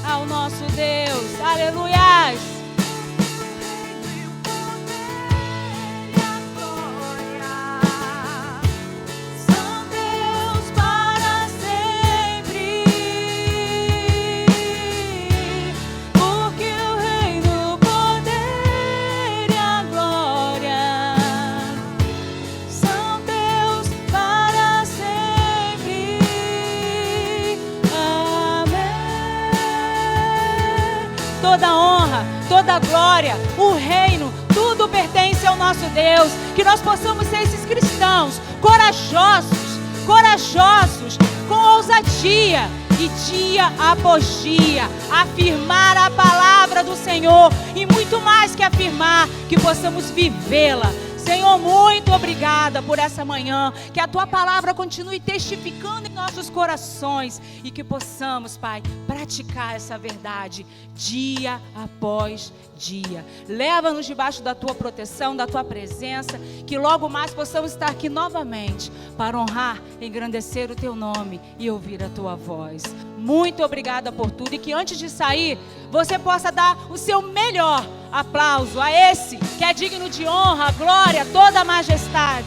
S3: ao nosso Deus. Aleluias! São Deus para sempre, porque o reino, o poder e a glória são Deus para sempre. Amém. Toda honra, toda glória, o reino, tudo pertence ao nosso Deus. Que nós possamos ser esses cristãos corajosos, com ousadia e dia após dia afirmar a palavra do Senhor, e muito mais que afirmar, que possamos vivê-la. Senhor, muito obrigada por essa manhã, que a Tua palavra continue testificando em nossos corações e que possamos, Pai, praticar essa verdade dia após dia. Leva-nos debaixo da Tua proteção, da Tua presença, que logo mais possamos estar aqui novamente para honrar, engrandecer o Teu nome e ouvir a Tua voz. Muito obrigada por tudo, e que antes de sair, você possa dar o seu melhor aplauso a esse que é digno de honra, glória, toda a majestade.